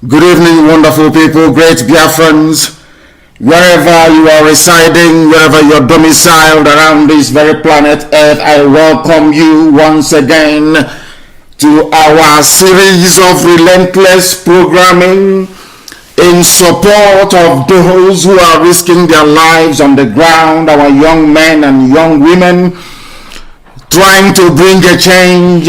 Good evening, wonderful people, great Biafrans, wherever you are residing, wherever you're domiciled around this very planet Earth. I welcome you once again to our series of relentless programming in support of those who are risking their lives on the ground, our young men and young women, trying to bring a change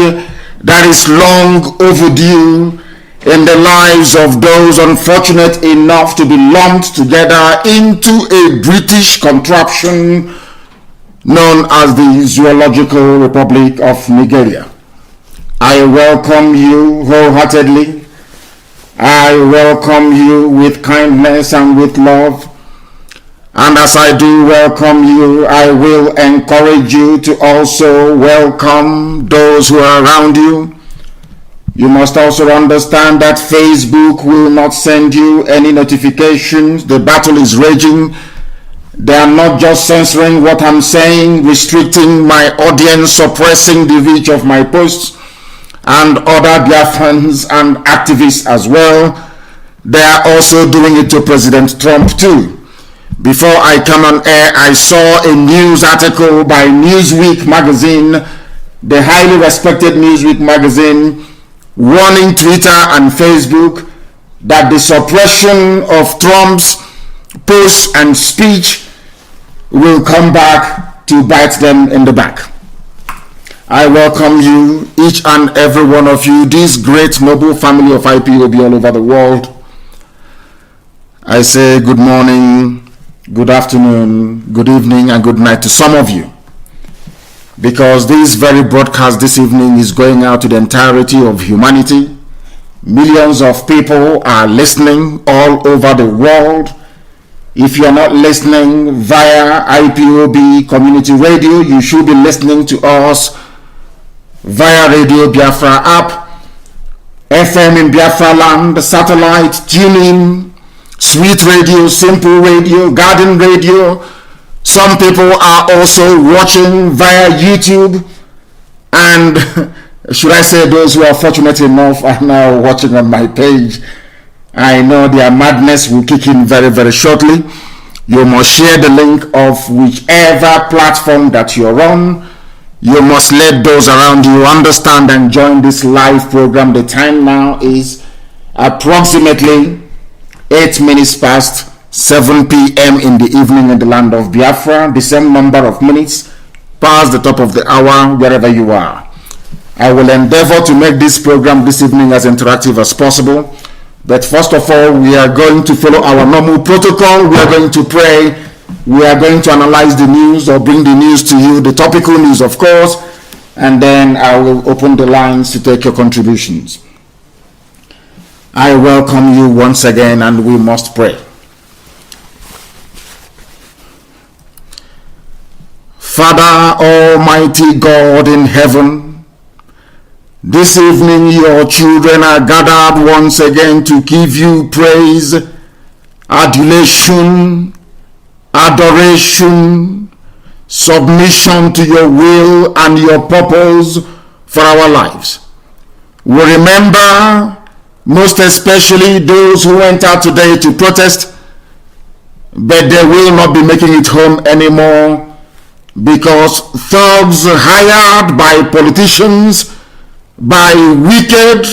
that is long overdue in the lives of those unfortunate enough to be lumped together into a British contraption known as the Zoological Republic of Nigeria. I welcome you wholeheartedly. I welcome you with kindness and with love. And as I do welcome you, I will encourage you to also welcome those who are around you. You must also understand that Facebook will not send you any notifications. The battle is raging. They are not just censoring what I'm saying, restricting my audience, suppressing the reach of my posts, and other Biafrans and activists as well. They are also doing it to President Trump too. Before I come on air, I saw a news article by Newsweek magazine, the highly respected Newsweek magazine, warning Twitter and Facebook that the suppression of Trump's posts and speech will come back to bite them in the back. I welcome you, each and every one of you, this great noble family of IPOB all over the world. I say good morning, good afternoon, good evening, and good night to some of you, because this very broadcast this evening is going out to the entirety of humanity. Millions of people are listening all over the world. If you're not listening via IPOB community radio, you should be listening to us via Radio Biafra app, FM in Biafra land, satellite, tuning, Sweet Radio, Simple Radio, Garden Radio. Some people are also watching via YouTube, and should I say those who are fortunate enough are now watching on my page. I know their madness will kick in very, very shortly. You must share the link of whichever platform that you're on. You must let those around you understand and join this live program. The time now is approximately 8 minutes past 7 p.m. in the evening in the land of Biafra, the same number of minutes past the top of the hour wherever you are. I will endeavor to make this program this evening as interactive as possible. But first of all, we are going to follow our normal protocol. We are going to pray. We are going to analyze the news or bring the news to you, the topical news, of course, and then I will open the lines to take your contributions. I welcome you once again, and we must pray. Father, Almighty God in heaven, this evening your children are gathered once again to give you praise, adulation, adoration, submission to your will and your purpose for our lives. We remember most especially those who went out today to protest, but they will not be making it home anymore because thugs hired by politicians, by wicked,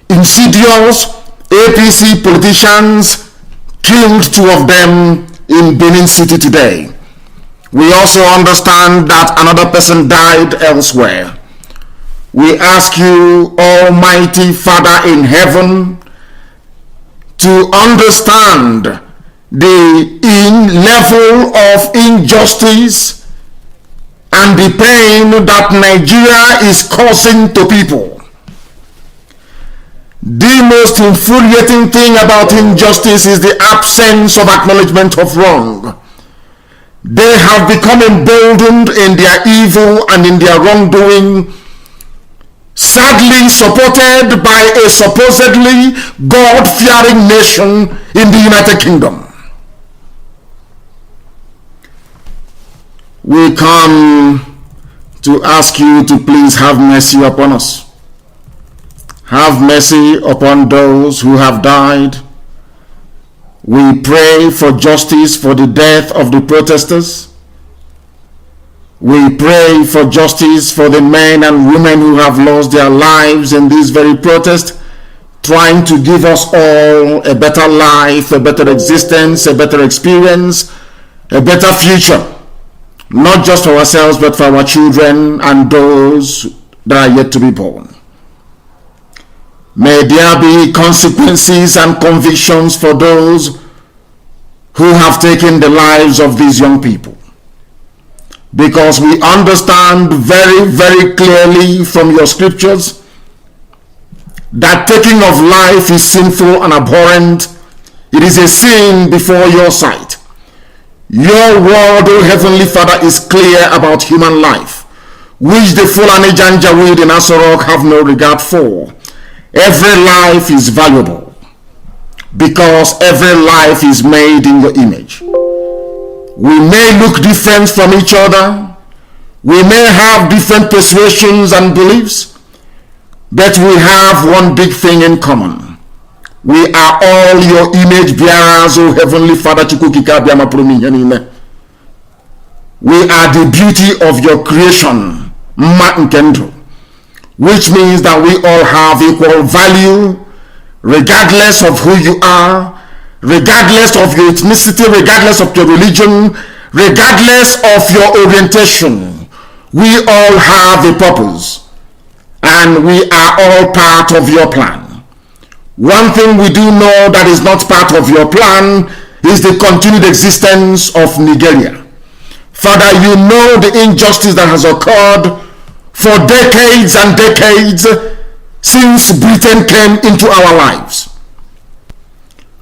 insidious APC politicians, killed 2 of them in Benin City today. We also understand that another person died elsewhere. We ask you, Almighty Father in heaven, to understand the level of injustice and the pain that Nigeria is causing to people. The most infuriating thing about injustice is the absence of acknowledgement of wrong. They have become emboldened in their evil and in their wrongdoing, sadly supported by a supposedly God-fearing nation in the United Kingdom. We come to ask you to please have mercy upon us. have mercy upon those who have died. We pray for justice for the death of the protesters. We pray for justice for the men and women who have lost their lives in this very protest, trying to give us all a better life, a better existence, a better experience, a better future, not just for ourselves, but for our children and those that are yet to be born. May there be consequences and convictions for those who have taken the lives of these young people. Because we understand very, very clearly from your scriptures that taking of life is sinful and abhorrent. It is a sin before your sight. Your word, O Heavenly Father, is clear about human life, which the Fulani Janjaweed in Asorok have no regard for. Every life is valuable because every life is made in your image. We may look different from each other. We may have different persuasions and beliefs, but we have one big thing in common. We are all your image bearers, O Heavenly Father. We are the beauty of your creation, which means that we all have equal value, regardless of who you are, regardless of your ethnicity, regardless of your religion, regardless of your orientation. We all have a purpose, and we are all part of your plan. One thing we do know that is not part of your plan is the continued existence of Nigeria. Father, you know the injustice that has occurred for decades and decades since Britain came into our lives.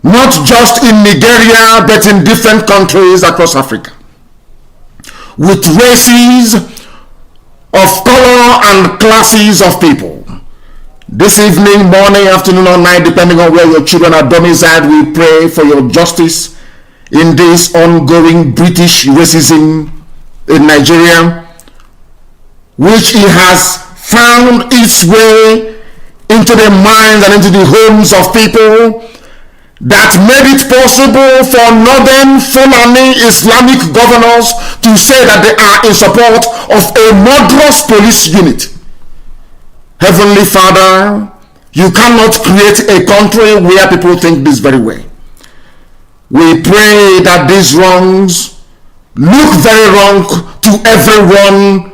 Not just in Nigeria, but in different countries across Africa, with races of color and classes of people. This evening, morning, afternoon, or night, depending on where your children are domiciled, we pray for your justice in this ongoing British racism in Nigeria, which it has found its way into the minds and into the homes of people, that made it possible for northern Fulani Islamic governors to say that they are in support of a murderous police unit. Heavenly Father, you cannot create a country where people think this very way. We pray that these wrongs look very wrong to everyone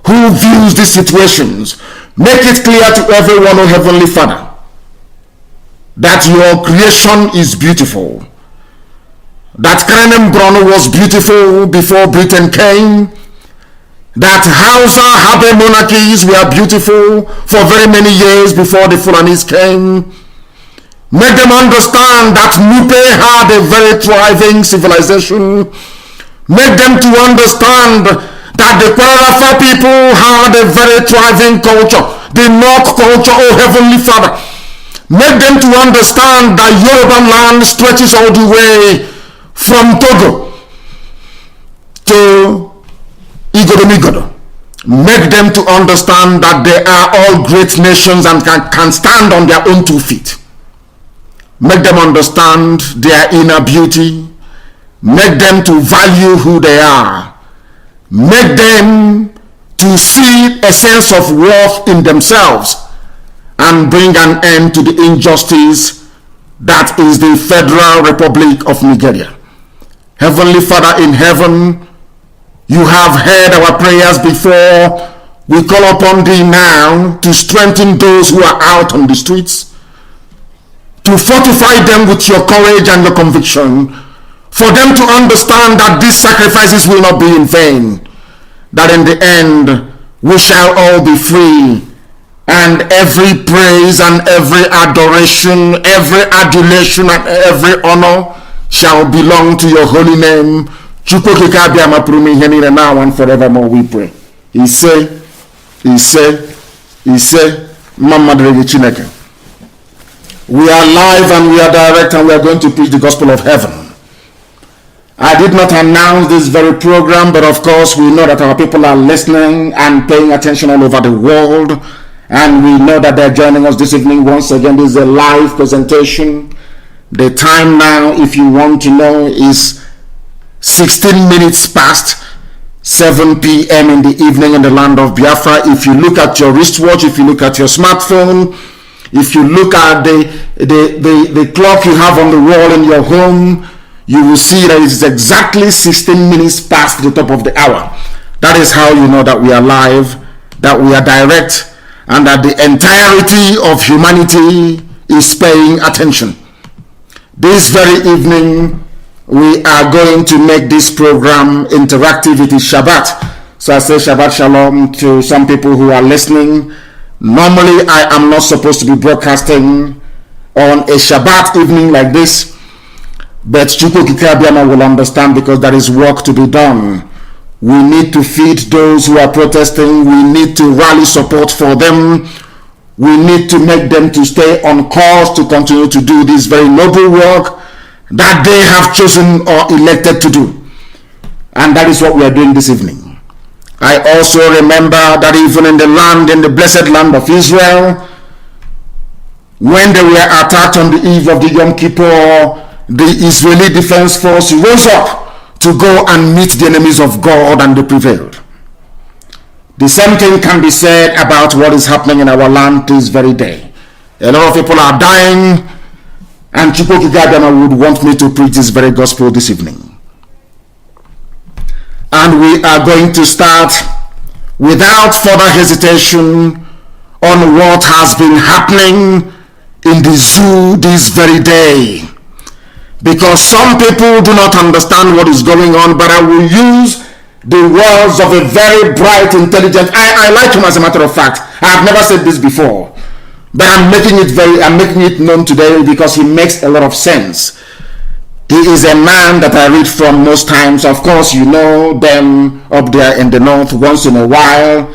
who views these situations. Make it clear to everyone, O Heavenly Father, that your creation is beautiful. That Kanem Brono was beautiful before Britain came. That Hausa Habe monarchies were beautiful for very many years before the Fulanis came. Make them understand that Nupe had a very thriving civilization. Make them to understand that the Kwarafa people had a very thriving culture, the Nok culture, O Heavenly Father. Make them to understand that Yoruba land stretches all the way from Togo to Igodomigodo. Make them to understand that they are all great nations and can stand on their own 2 feet. Make them understand their inner beauty. Make them to value who they are. Make them to see a sense of worth in themselves and bring an end to the injustice that is the Federal Republic of Nigeria. Heavenly Father in heaven, you have heard our prayers before. We call upon thee now to strengthen those who are out on the streets, to fortify them with your courage and your conviction, for them to understand that these sacrifices will not be in vain, that in the end we shall all be free, and every praise and every adoration, every adulation and every honor shall belong to your holy name. Now and forevermore we pray. He said, Mama Chineke. We are live and we are direct and we are going to preach the gospel of heaven. I did not announce this very program, but of course we know that our people are listening and paying attention all over the world. And we know that they're joining us this evening. Once again, this is a live presentation. The time now, if you want to know, is 16 minutes past 7 p.m. in the evening in the land of Biafra. If you look at your wristwatch, if you look at your smartphone, if you look at the clock you have on the wall in your home, you will see that it's exactly 16 minutes past the top of the hour. That is how you know that we are live, that we are direct, and that the entirety of humanity is paying attention. This very evening, we are going to make this program interactive. It is Shabbat. So I say Shabbat Shalom to some people who are listening. Normally, I am not supposed to be broadcasting on a Shabbat evening like this, but Chukwu Kikabiama will understand because there is work to be done. We need to feed those who are protesting. We need to rally support for them. We need to make them to stay on course to continue to do this very noble work that they have chosen or elected to do. And that is what we are doing this evening. I also remember that even in the land, in the blessed land of Israel, when they were attacked on the eve of the Yom Kippur, the Israeli Defense Force rose up to go and meet the enemies of God, and they prevailed. The same thing can be said about what is happening in our land this very day. A lot of people are dying, and Chukwu Kikabiama would want me to preach this very gospel this evening. And we are going to start without further hesitation on what has been happening in the zoo this very day. Because some people do not understand what is going on, but I will use the words of a very bright, intelligent, I like him as a matter of fact. I have never said this before, but I'm making it known today because he makes a lot of sense. He is a man that I read from most times. Of course, you know them up there in the north once in a while.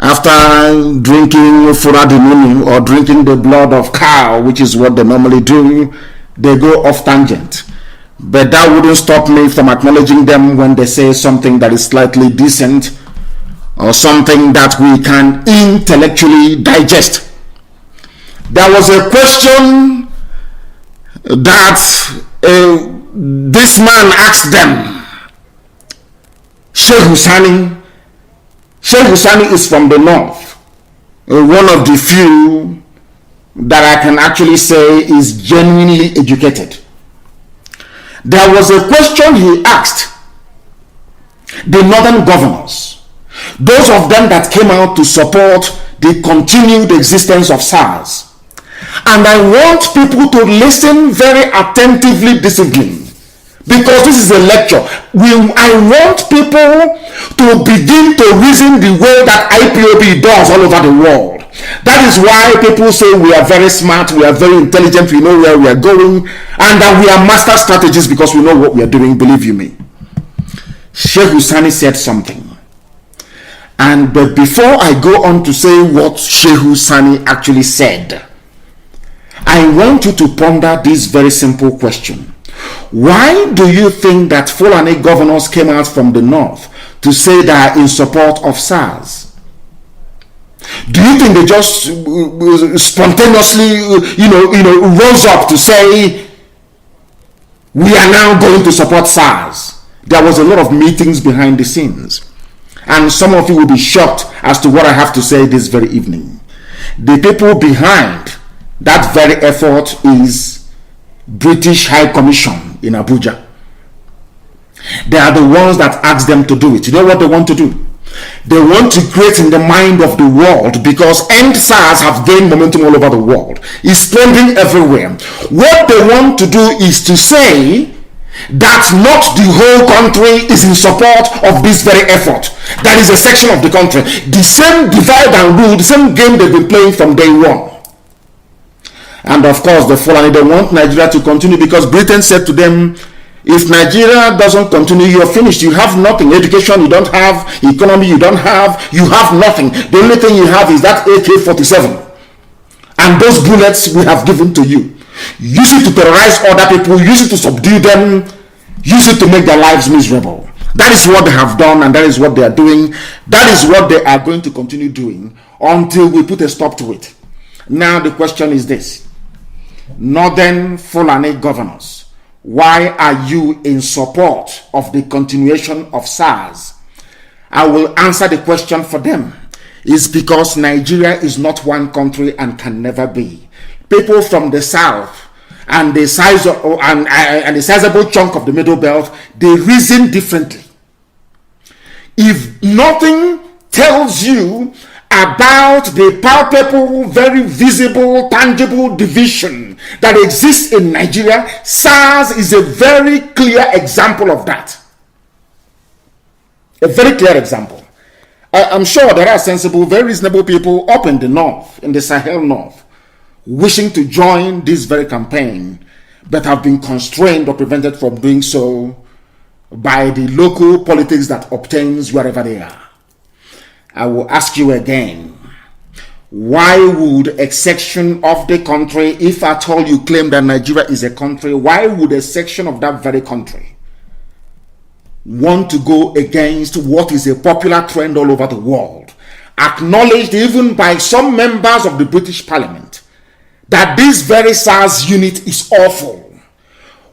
After drinking furadimuni or drinking the blood of cow, which is what they normally do, they go off tangent. But that wouldn't stop me from acknowledging them when they say something that is slightly decent or something that we can intellectually digest. There was a question that this man asked them. Sheikh Husani is from the north, one of the few that I can actually say is genuinely educated. There was a question he asked the northern governors, those of them that came out to support the continued existence of SARS. And I want people to listen very attentively this evening, because this is a lecture. I want people to begin to reason the way that IPOB does all over the world. That is why people say we are very smart, we are very intelligent, we know where we are going, and that we are master strategists because we know what we are doing, believe you me. Sheikh Husani said something. But before I go on to say what Sheikh Husani actually said, I want you to ponder this very simple question. Why do you think that Fulani governors came out from the north to say they are in support of SARS? Do you think they just spontaneously, rose up to say, we are now going to support SARS? There was a lot of meetings behind the scenes. And some of you will be shocked as to what I have to say this very evening. The people behind that very effort is British High Commission in Abuja. They are the ones that asked them to do it. You know what they want to do? They want to create in the mind of the world, because EndSARS have gained momentum all over the world. It's trending everywhere. What they want to do is to say that not the whole country is in support of this very effort. That is a section of the country. The same divide and rule, the same game they've been playing from day one. And of course, the Fulani, they want Nigeria to continue because Britain said to them, if Nigeria doesn't continue, you're finished. You have nothing. Education, you don't have. Economy, you don't have. You have nothing. The only thing you have is that AK-47. And those bullets we have given to you. Use it to terrorize other people. Use it to subdue them. Use it to make their lives miserable. That is what they have done, and that is what they are doing. That is what they are going to continue doing until we put a stop to it. Now the question is this. Northern Fulani governors, why are you in support of the continuation of SARS? I will answer the question for them. It's because Nigeria is not one country and can never be. People from the south and the sizable chunk of the middle belt, they reason differently. If nothing tells you about the palpable, very visible, tangible division that exists in Nigeria, SARS is a very clear example of that. A very clear example. I'm sure there are sensible, very reasonable people up in the north, in the Sahel north, wishing to join this very campaign, but have been constrained or prevented from doing so by the local politics that obtains wherever they are. I will ask you again, why would a section of the country, if at all you claim that Nigeria is a country, why would a section of that very country want to go against what is a popular trend all over the world, acknowledged even by some members of the British Parliament, that this very SARS unit is awful?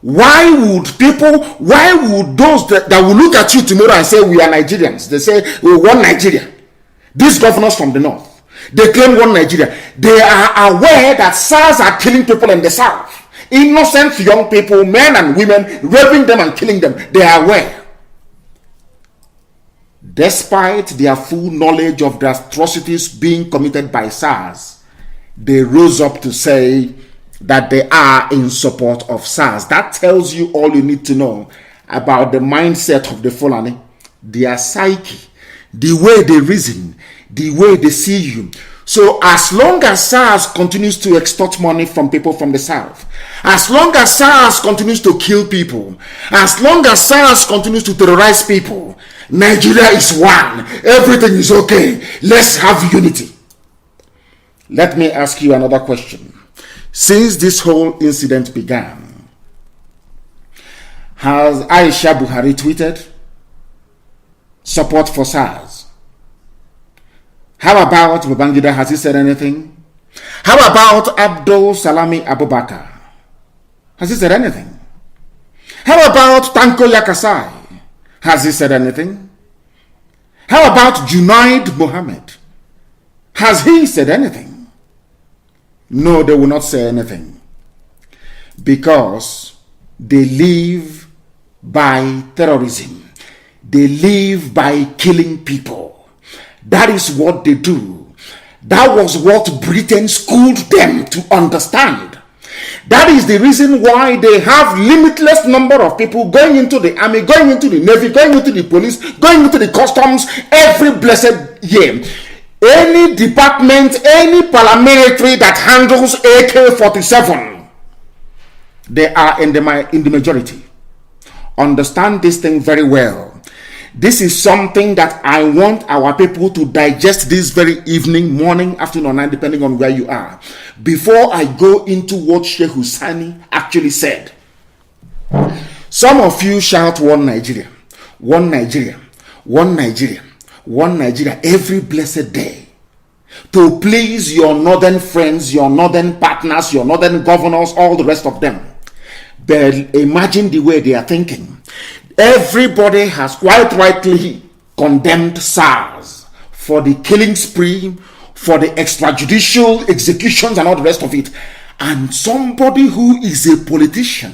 Why would those that will look at you tomorrow and say we are Nigerians, they say we want Nigeria, these governors from the north, they claim one Nigeria, they are aware that SARS are killing people in the south, innocent young people, men and women, raping them and killing them. They are aware. Despite their full knowledge of the atrocities being committed by SARS, they rose up to say that they are in support of SARS. That tells you all you need to know about the mindset of the Fulani, their psyche, the way they reason, the way they see you. So as long as SARS continues to extort money from people from the south, as long as SARS continues to kill people, as long as SARS continues to terrorize people, Nigeria is one. Everything is okay. Let's have unity. Let me ask you another question. Since this whole incident began, has Aisha Buhari tweeted support for SARS? How about Babangida? Has he said anything? How about Abdul Salami Abubakar? Has he said anything? How about Tanko Yakasai? Has he said anything? How about Junaid Mohammed? Has he said anything? No, they will not say anything. Because they live by terrorism. They live by killing people. That is what they do. That was what Britain schooled them to understand. That is the reason why they have limitless number of people going into the army, going into the navy, going into the police, going into the customs every blessed year. Any department, any paramilitary that handles AK-47, they are in the majority. Understand this thing very well. This is something that I want our people to digest this very evening, morning, afternoon, or night, depending on where you are. Before I go into what Sheikh Hussaini actually said. Some of you shout one Nigeria, one Nigeria, one Nigeria, one Nigeria every blessed day to please your northern friends, your northern partners, your northern governors, all the rest of them. But imagine the way they are thinking. Everybody has quite rightly condemned SARS for the killing spree, for the extrajudicial executions and all the rest of it. And somebody who is a politician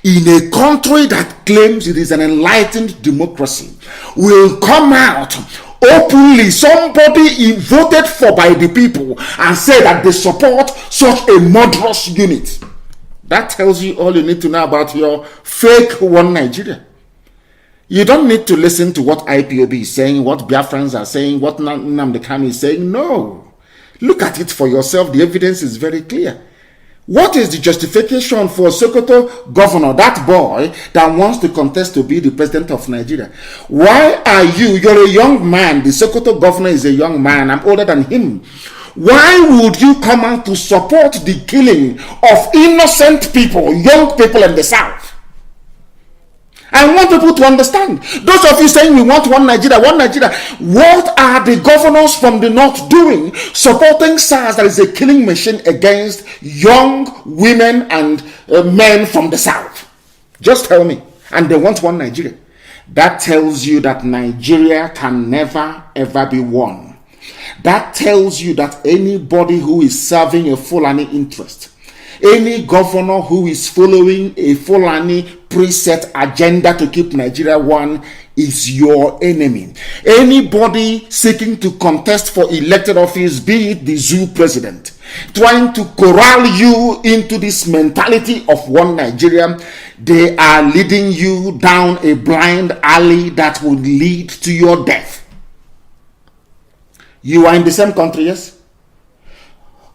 in a country that claims it is an enlightened democracy will come out openly, somebody voted for by the people, and say that they support such a murderous unit. That tells you all you need to know about your fake one Nigeria. You don't need to listen to what IPOB is saying, what Biafrans are saying, what Nnamdi Kanu is saying. No. Look at it for yourself. The evidence is very clear. What is the justification for Sokoto governor, that boy that wants to contest to be the president of Nigeria? Why are you're a young man, the Sokoto governor is a young man, I'm older than him. Why would you come out to support the killing of innocent people, young people in the south? I want people to understand. Those of you saying we want one Nigeria, what are the governors from the north doing supporting SARS that is a killing machine against young women and men from the south? Just tell me. And they want one Nigeria. That tells you that Nigeria can never ever be won. That tells you that anybody who is serving a Fulani interest, any governor who is following a Fulani preset agenda to keep Nigeria one, is your enemy. Anybody seeking to contest for elected office, be it the zoo president, trying to corral you into this mentality of one Nigeria, they are leading you down a blind alley that will lead to your death. You are in the same country, yes?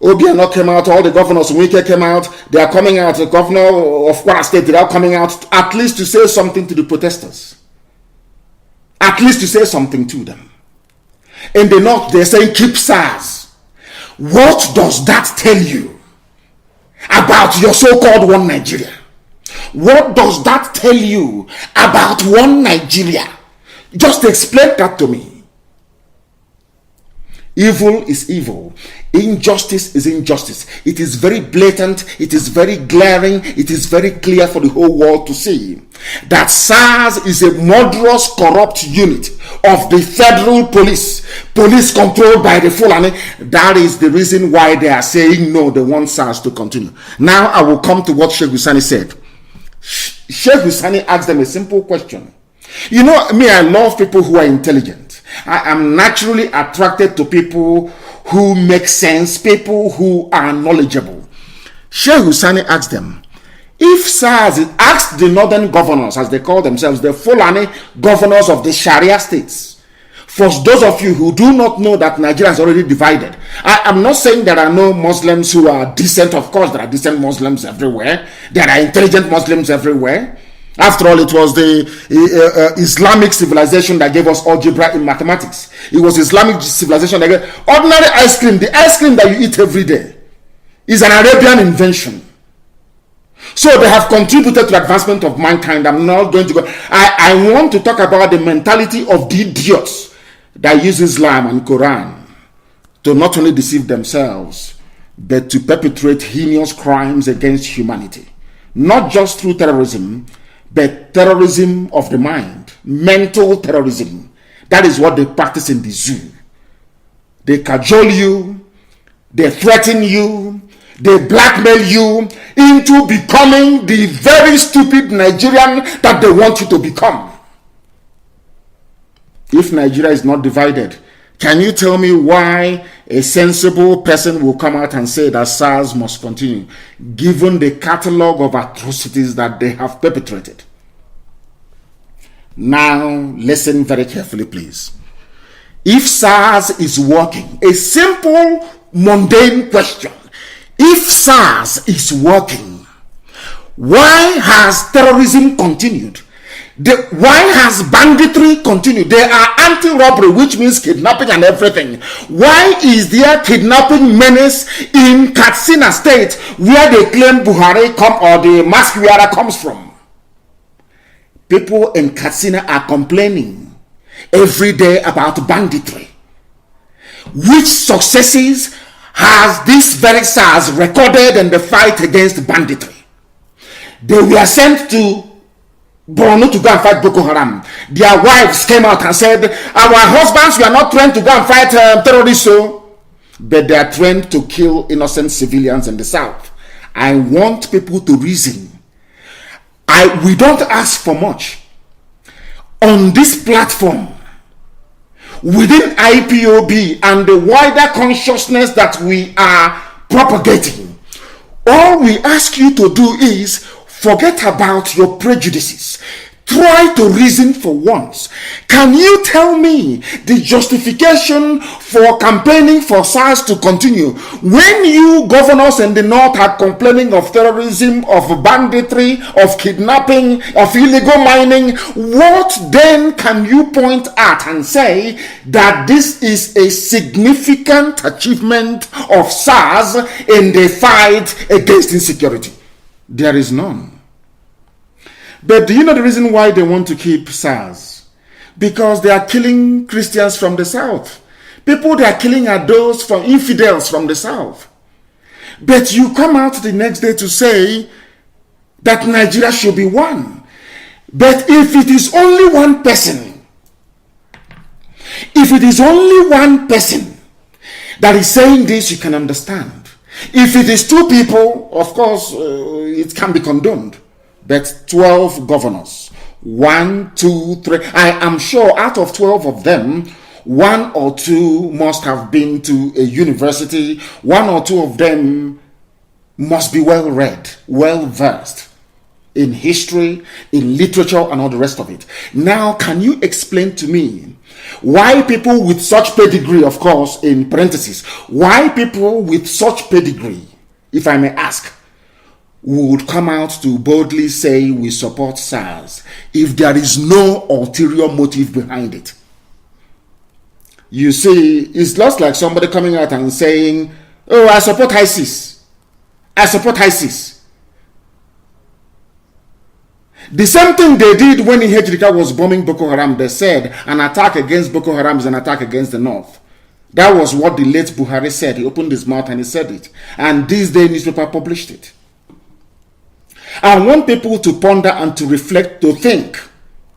Obiano came out, all the governors, Wike came out, they are coming out, the governor of Kwara State, they are coming out at least to say something to the protesters. At least to say something to them. In the north, they're saying keep SARS. What does that tell you about your so-called one Nigeria? What does that tell you about one Nigeria? Just explain that to me. Evil is evil. Injustice is injustice. It is very blatant. It is very glaring. It is very clear for the whole world to see that SARS is a murderous, corrupt unit of the federal police controlled by the Fulani. That is the reason why they are saying no, they want SARS to continue. Now I will come to what Sheikh Husani said. Sheikh Husani asked them a simple question. You know me, I love people who are intelligent. I am naturally attracted to people who make sense, people who are knowledgeable. Sheikh Husani asked them, if SARS asked the northern governors, as they call themselves, the Fulani governors of the Sharia states. For those of you who do not know that Nigeria is already divided, I am not saying there are no Muslims who are decent. Of course, there are decent Muslims everywhere. There are intelligent Muslims everywhere. After all, it was the Islamic civilization that gave us algebra in mathematics. It was Islamic civilization that gave ordinary ice cream. The ice cream that you eat every day is an Arabian invention. So they have contributed to the advancement of mankind. I'm not going to go. I want to talk about the mentality of the idiots that use Islam and Quran to not only deceive themselves, but to perpetrate heinous crimes against humanity. Not just through terrorism, but terrorism of the mind, mental terrorism. That is what they practice in the zoo. They cajole you, they threaten you, they blackmail you into becoming the very stupid Nigerian that they want you to become. If Nigeria is not divided, can you tell me why a sensible person will come out and say that SARS must continue, given the catalogue of atrocities that they have perpetrated? Now, listen very carefully, please. If SARS is working, a simple, mundane question. If SARS is working, why has terrorism continued? Why has banditry continued? They are anti-robbery, which means kidnapping and everything. Why is there kidnapping menace in Katsina State, where they claim Buhari or the mask wearer comes from? People in Katsina are complaining every day about banditry. Which successes has this very SARS recorded in the fight against banditry? They were sent to Borno to go and fight Boko Haram. Their wives came out and said, our husbands were not trained to go and fight terrorists, but they are trained to kill innocent civilians in the south. I want people to reason. We don't ask for much. On this platform, within IPOB and the wider consciousness that we are propagating, all we ask you to do is forget about your prejudices. Try to reason for once. Can you tell me the justification for campaigning for SARS to continue when you governors in the north are complaining of terrorism, of banditry, of kidnapping, of illegal mining? What then can you point at and say that this is a significant achievement of SARS in the fight against insecurity? There is none. But do you know the reason why they want to keep SARS? Because they are killing Christians from the south. People they are killing are those from infidels from the south. But you come out the next day to say that Nigeria should be one. But if it is only one person, that is saying this, you can understand. If it is two people, of course, it can be condoned. But 12 governors, 1, 2, 3, I am sure out of 12 of them, 1 or 2 must have been to a university. 1 or 2 of them must be well read, well versed in history, in literature, and all the rest of it. Now, can you explain to me why people with such pedigree, of course, in parentheses, why people with such pedigree, if I may ask, would come out to boldly say we support SARS if there is no ulterior motive behind it? You see, it's just like somebody coming out and saying, oh, I support ISIS. I support ISIS. The same thing they did when Ihejrika was bombing Boko Haram. They said an attack against Boko Haram is an attack against the North. That was what the late Buhari said. He opened his mouth and he said it. And this day newspaper published it. I want people to ponder and to reflect, to think,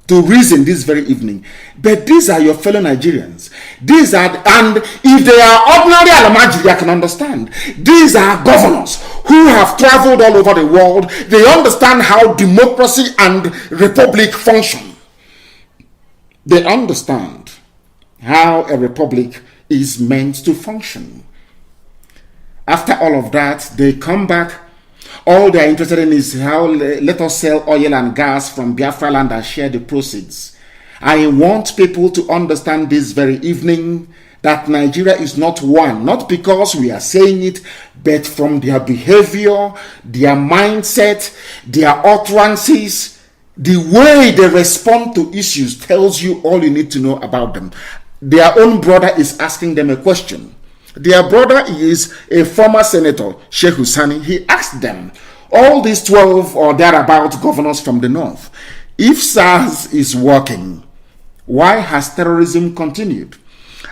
to reason this very evening. But these are your fellow Nigerians. These are, and if they are ordinary Alamajiri, I can understand. These are governors who have traveled all over the world. They understand how democracy and republic function. They understand how a republic is meant to function. After all of that, they come back. All they are interested in is how let us sell oil and gas from Biafra land and share the proceeds. I want people to understand this very evening that Nigeria is not one, not because we are saying it, but from their behavior, their mindset, their utterances, the way they respond to issues tells you all you need to know about them. Their own brother is asking them a question. Their brother is a former senator, Sheikh Husani. He asked them, all these 12 or thereabout governors from the north, if SARS is working, why has terrorism continued?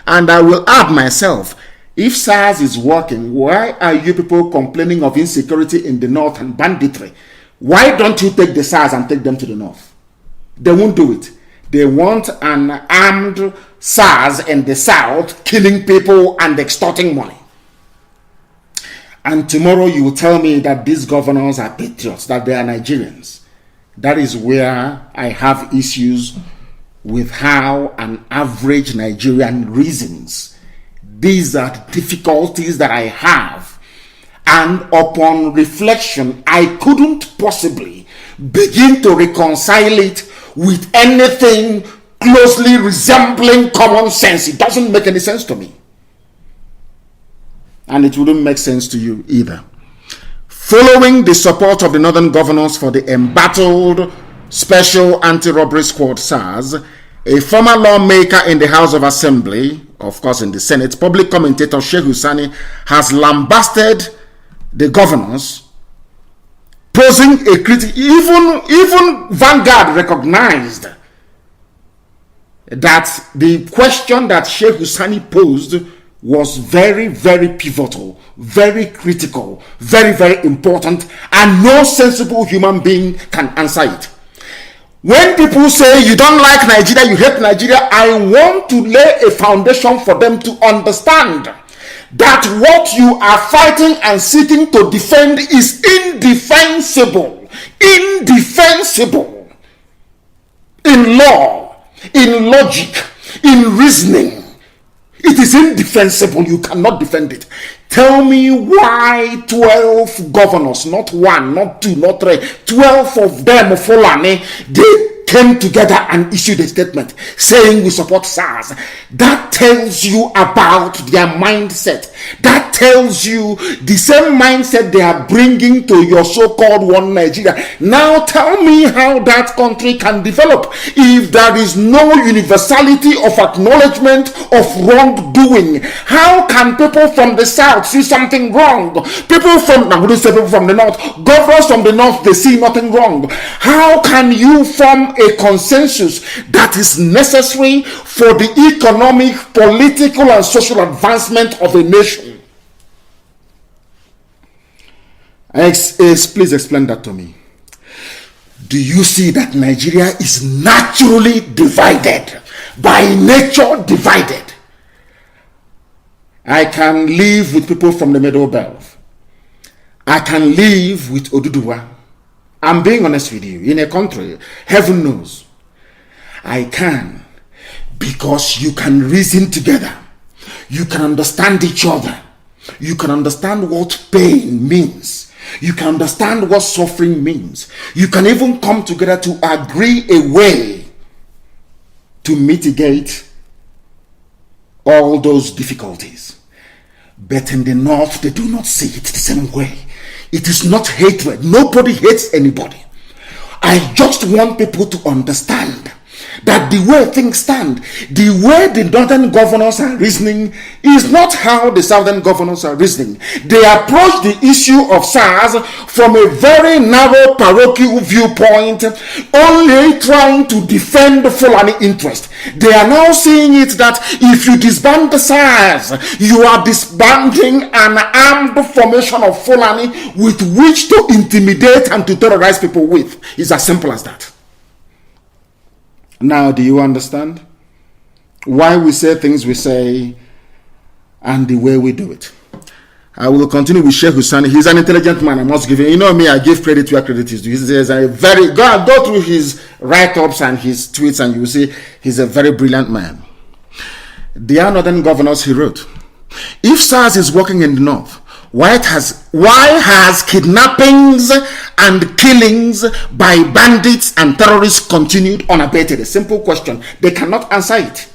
And I will add myself, if SARS is working, why are you people complaining of insecurity in the north and banditry? Why don't you take the SARS and take them to the north? They won't do it. They want an armed SARS in the south, killing people and extorting money. And tomorrow you will tell me that these governors are patriots, that they are Nigerians. That is where I have issues with how an average Nigerian reasons. These are the difficulties that I have. And upon reflection, I couldn't possibly begin to reconcile it with anything closely resembling common sense. It doesn't make any sense to me. And it wouldn't make sense to you either. Following the support of the northern governors for the embattled Special Anti-Robbery Squad SARS, a former lawmaker in the House of Assembly, of course in the Senate, public commentator Sheikh Husani, has lambasted the governors, posing a critic. Even Vanguard recognized that the question that Sheikh Husani posed was very, very pivotal, very critical, very, very important, and no sensible human being can answer it. When people say you don't like Nigeria, you hate Nigeria, I want to lay a foundation for them to understand that what you are fighting and seeking to defend is indefensible. Indefensible. In law, in logic, in reasoning. It is indefensible. You cannot defend it. Tell me why 12 governors, not 1, not 2, not 3, 12 of them, Fulani, they came together and issued a statement saying we support SARS. That tells you about their mindset. That tells you the same mindset they are bringing to your so-called one Nigeria. Now tell me how that country can develop if there is no universality of acknowledgement of wrongdoing. How can people from the south see something wrong? People from, I wouldn't say people from the north, governors from the north, they see nothing wrong. How can you form a consensus that is necessary for the economic, political, and social advancement of a nation? Please explain that to me. Do you see that Nigeria is naturally divided, by nature divided? I can live with people from the Middle Belt. I can live with Oduduwa. I'm being honest with you. In a country, heaven knows, I can, because you can reason together. You can understand each other. You can understand what pain means. You can understand what suffering means. You can even come together to agree a way to mitigate all those difficulties. But in the north, they do not see it the same way. It is not hatred. Nobody hates anybody. I just want people to understand that the way things stand, the way the northern governors are reasoning is not how the southern governors are reasoning. They approach the issue of SARS from a very narrow parochial viewpoint, only trying to defend the Fulani interest. They are now seeing it that if you disband the SARS, you are disbanding an armed formation of Fulani with which to intimidate and to terrorize people with. It's as simple as that. Now, do you understand why we say things we say and the way we do it? I will continue with Sheikh Husani. He's an intelligent man. I must give him. You know me, I give credit where credit is due. He's a very, go through his write-ups and his tweets and you will see he's a very brilliant man. The northern governors, he wrote, if SARS is working in the north, why has kidnappings and killings by bandits and terrorists continued unabated? A simple question. They cannot answer it.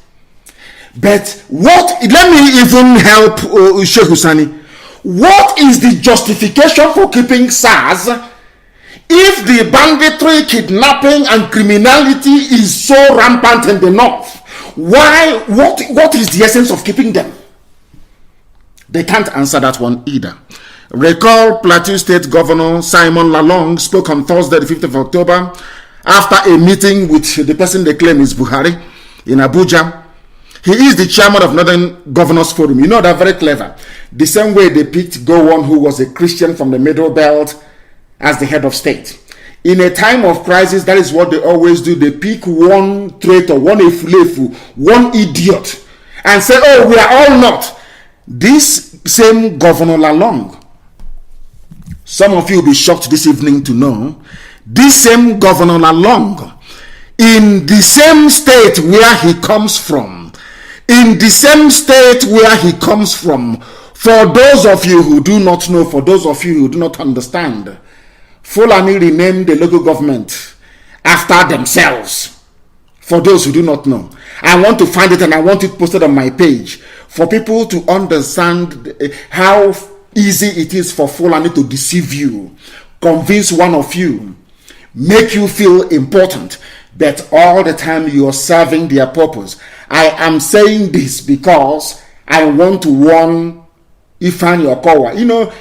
But let me even help Sheikh Husani. What is the justification for keeping SARS if the banditry, kidnapping, and criminality is so rampant in the north? What is the essence of keeping them? They can't answer that one either. Recall Plateau State Governor Simon Lalong spoke on Thursday, the 5th of October, after a meeting with the person they claim is Buhari in Abuja. He is the chairman of Northern Governors Forum. You know, they're very clever. The same way they picked Gowon, who was a Christian from the Middle Belt, as the head of state. In a time of crisis, that is what they always do. They pick one traitor, one efulefu, one idiot, and say, oh, we are all not. This same Governor Lalong, some of you will be shocked this evening to know, this same Governor Lalong, in the same state where he comes from, for those of you who do not know, for those of you who do not understand, Fulani renamed the local government after themselves. For those who do not know, I want to find it and I want it posted on my page for people to understand how easy it is for Fulani to deceive you, convince one of you, make you feel important, but all the time you are serving their purpose. I am saying this because I want to warn Ifeanyi Okowa. You know,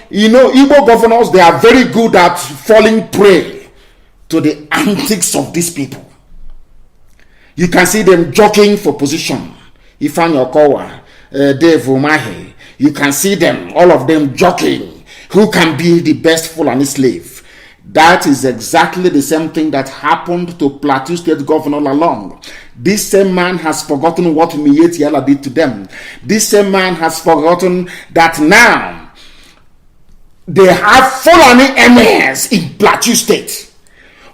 Igbo governors, they are very good at falling prey to the antics of these people. You can see them jockeying for position. Ifeanyi Okowa, Dave Umahi, you can see them, all of them jockeying. Who can be the best Fulani slave? That is exactly the same thing that happened to Plateau State Governor Lalong. This same man has forgotten what Miyetti Allah did to them. This same man has forgotten that now they have Fulani emirs in Plateau State.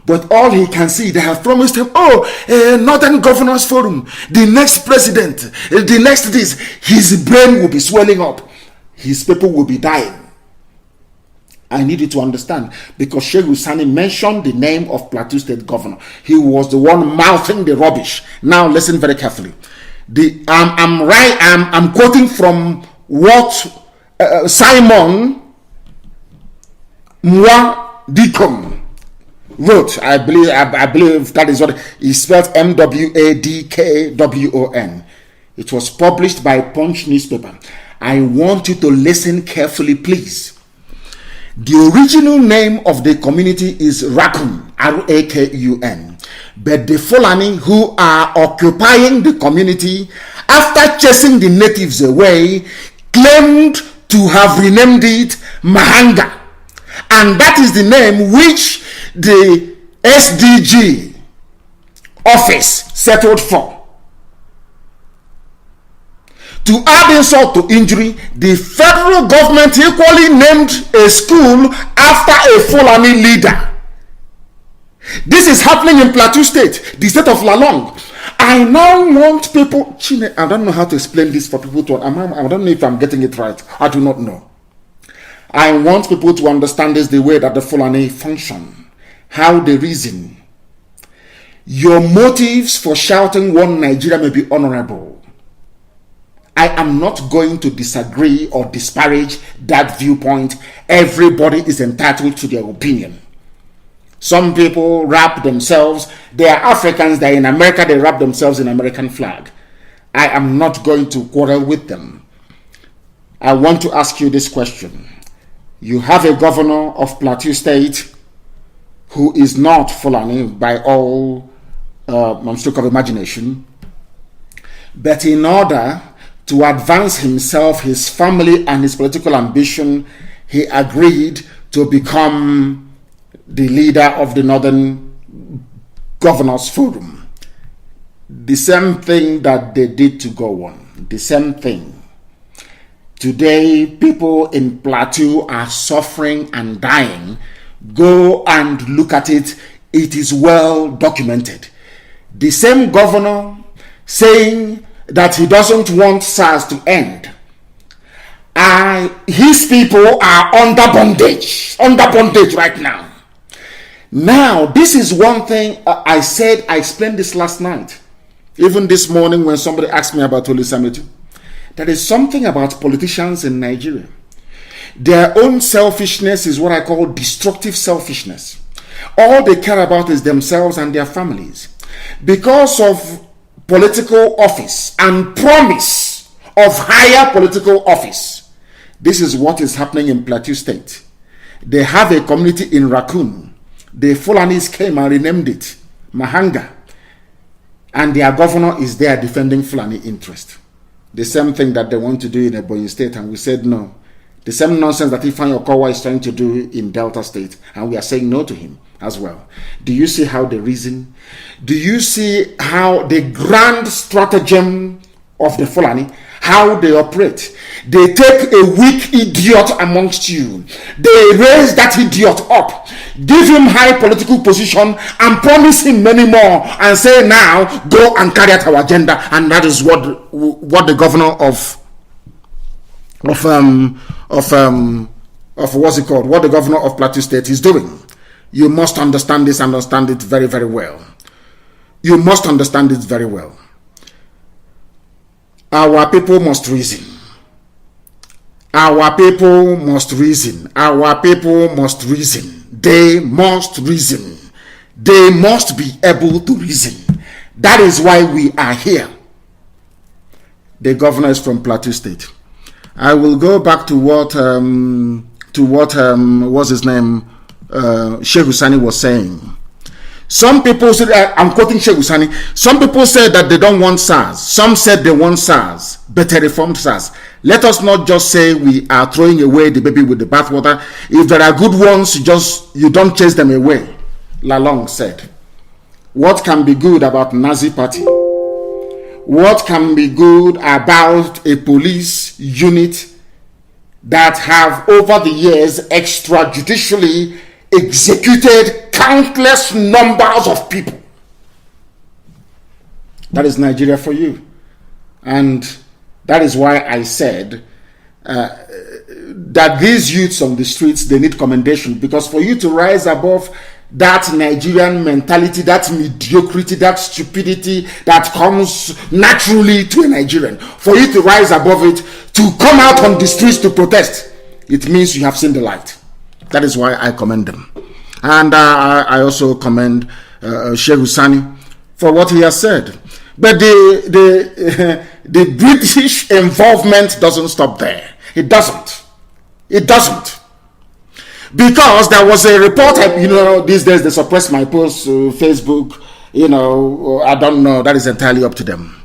But all he can see, they have promised him, Northern Governors Forum, the next president, the next this, his brain will be swelling up. His people will be dying. I need you to understand, because Sheikh Husani mentioned the name of Plateau State Governor. He was the one mouthing the rubbish. Now listen very carefully. I'm quoting from what Simon Mwadikon wrote. I believe that is what he spelled, Mwadkwon. It was published by Punch newspaper. I want you to listen carefully, please. The original name of the community is Rakun, R-A-K-U-N. But the Fulani who are occupying the community after chasing the natives away claimed to have renamed it Mahanga. And that is the name which the SDG office settled for. To add insult to injury, the federal government equally named a school after a Fulani leader. This is happening in Plateau State, the state of Lalong. I now want people, I don't know how to explain this for people to, I don't know if I'm getting it right. I do not know. I want people to understand this the way that the Fulani function, how they reason. Your motives for shouting one Nigeria may be honorable. I am not going to disagree or disparage that viewpoint. Everybody is entitled to their opinion. Some people wrap themselves, they are Africans, they're in America, they wrap themselves in American flag. I am not going to quarrel with them. I want to ask you this question. You have a governor of Plateau State who is not Fulani by all stroke of imagination, but in order to advance himself, his family, and his political ambition, he agreed to become the leader of the Northern Governors Forum. The same thing that they did to Gowon. The same thing. Today, people in Plateau are suffering and dying. Go and look at it. It is well documented. The same governor saying that he doesn't want SARS to end. His people are under bondage right now. Now, this is one thing I explained this last night. Even this morning when somebody asked me about Holy Summit. There is something about politicians in Nigeria. Their own selfishness is what I call destructive selfishness. All they care about is themselves and their families. Because of political office and promise of higher political office. This is what is happening in Plateau State. They have a community in Raccoon. The Fulanis came and renamed it Mahanga. And their governor is there defending Fulani interest. The same thing that they want to do in Ebonyi State, and we said no. The same nonsense that Ifeanyi Okowa is trying to do in Delta State, and we are saying no to him as well. Do you see how they reason? Do you see how the grand stratagem of the Fulani, how they operate? They take a weak idiot amongst you. They raise that idiot up, give him high political position, and promise him many more, and say, now go and carry out our agenda. And that is what the governor of what's it called? What the governor of Plateau State is doing. You must understand this and understand it very, very well. You must understand it very well. Our people must reason. Our people must reason. Our people must reason. They must reason. They must be able to reason. That is why we are here. The governor is from Plateau State. I will go back to what what's his name, Sheikh Husani was saying. Some people said, I'm quoting Sheikh Husani, some people said that they don't want SARS. Some said they want SARS, better reformed SARS. Let us not just say we are throwing away the baby with the bathwater. If there are good ones, you don't chase them away. Lalong said. What can be good about Nazi party? What can be good about a police unit that have over the years extrajudicially executed countless numbers of people? That is Nigeria for you. And that is why I said that these youths on the streets, they need commendation, because for you to rise above that Nigerian mentality, that mediocrity, that stupidity that comes naturally to a Nigerian, for you to rise above it, to come out on the streets to protest, it means you have seen the light. That is why I commend them. And I also commend Sheikh Husani for what he has said. But the British involvement doesn't stop there. It doesn't. It doesn't. Because there was a report, these days they suppress my posts, Facebook, I don't know, that is entirely up to them.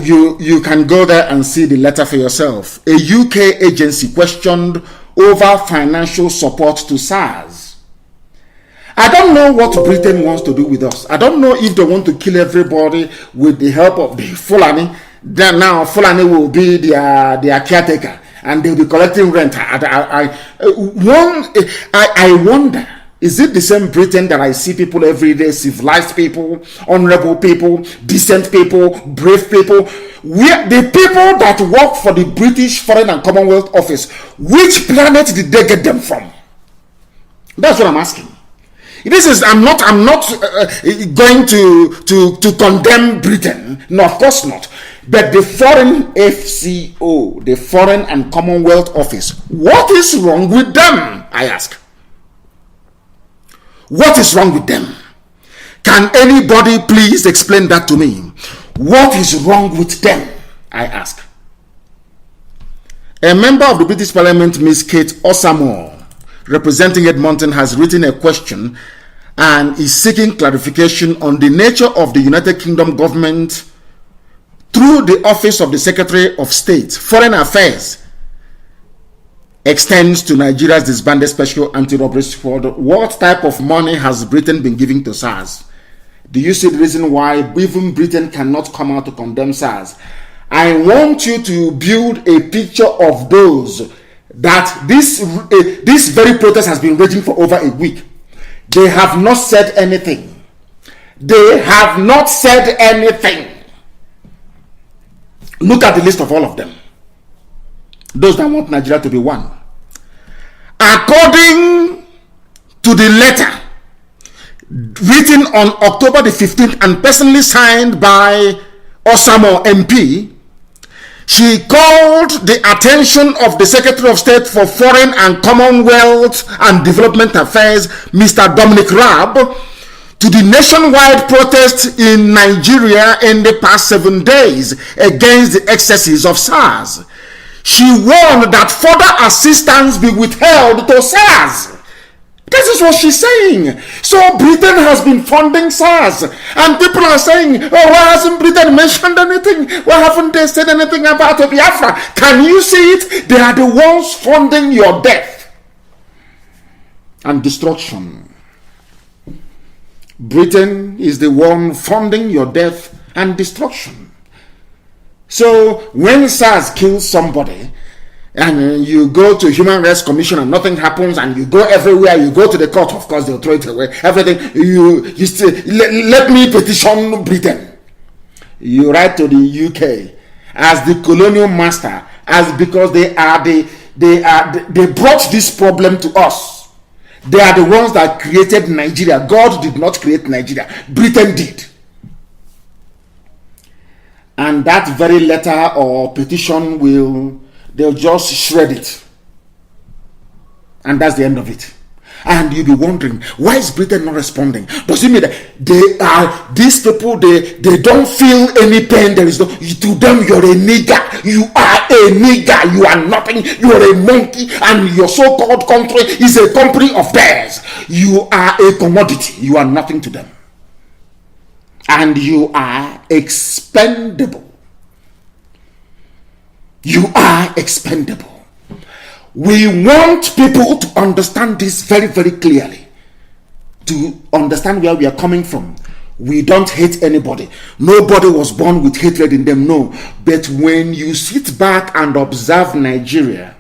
You can go there and see the letter for yourself. A UK agency questioned over financial support to SARS. I don't know what Britain wants to do with us. I don't know if they want to kill everybody with the help of the Fulani. Then now Fulani will be their caretaker, and they'll be collecting rent. I wonder, is it the same Britain that I see people every day, civilized people, honorable people, decent people, brave people? The people that work for the British Foreign and Commonwealth Office, which planet did they get them from? That's what I'm asking. I'm not going to condemn Britain. No, of course not. But the Foreign FCO, the Foreign and Commonwealth Office, what is wrong with them? I ask. What is wrong with them? Can anybody please explain that to me? What is wrong with them? I ask. A member of the British Parliament, Miss Kate Osamor, representing Edmonton, has written a question and is seeking clarification on the nature of the United Kingdom government through the Office of the Secretary of State, Foreign Affairs, extends to Nigeria's disbanded Special Anti-Robbery Squad. What type of money has Britain been giving to SARS? Do you see the reason why even Britain cannot come out to condemn SARS? I want you to build a picture of those that this very protest has been raging for over a week. They have not said anything. They have not said anything. Look at the list of all of them. Those that want Nigeria to be one. According to the letter written on October the 15th and personally signed by Osamo MP, she called the attention of the Secretary of State for Foreign and Commonwealth and Development Affairs, Mr. Dominic Raab, to the nationwide protest in Nigeria in the past 7 days against the excesses of SARS. She warned that further assistance be withheld to SARS. This is what she's saying. So Britain has been funding SARS, and people are saying, oh, why hasn't Britain mentioned anything? Why haven't they said anything about Biafra? Can you see it? They are the ones funding your death and destruction. Britain is the one funding your death and destruction. So when SARS kills somebody, and you go to Human Rights Commission and nothing happens, and you go everywhere, you go to the court, of course they'll throw it away, everything, you still, let me petition Britain. You write to the UK as the colonial master, as because they brought this problem to us. They are the ones that created Nigeria. God did not create Nigeria. Britain did. And that very letter or petition they'll just shred it. And that's the end of it. And you'll be wondering, why is Britain not responding? Does it mean that these people, they don't feel any pain? There is no, to them, you're a nigger. You are a nigger. You are nothing. You are a monkey. And your so-called country is a company of bears. You are a commodity. You are nothing to them. And you are expendable. You are expendable. We want people to understand this very, very clearly. To understand where we are coming from. We don't hate anybody. Nobody was born with hatred in them, no. But when you sit back and observe Nigeria,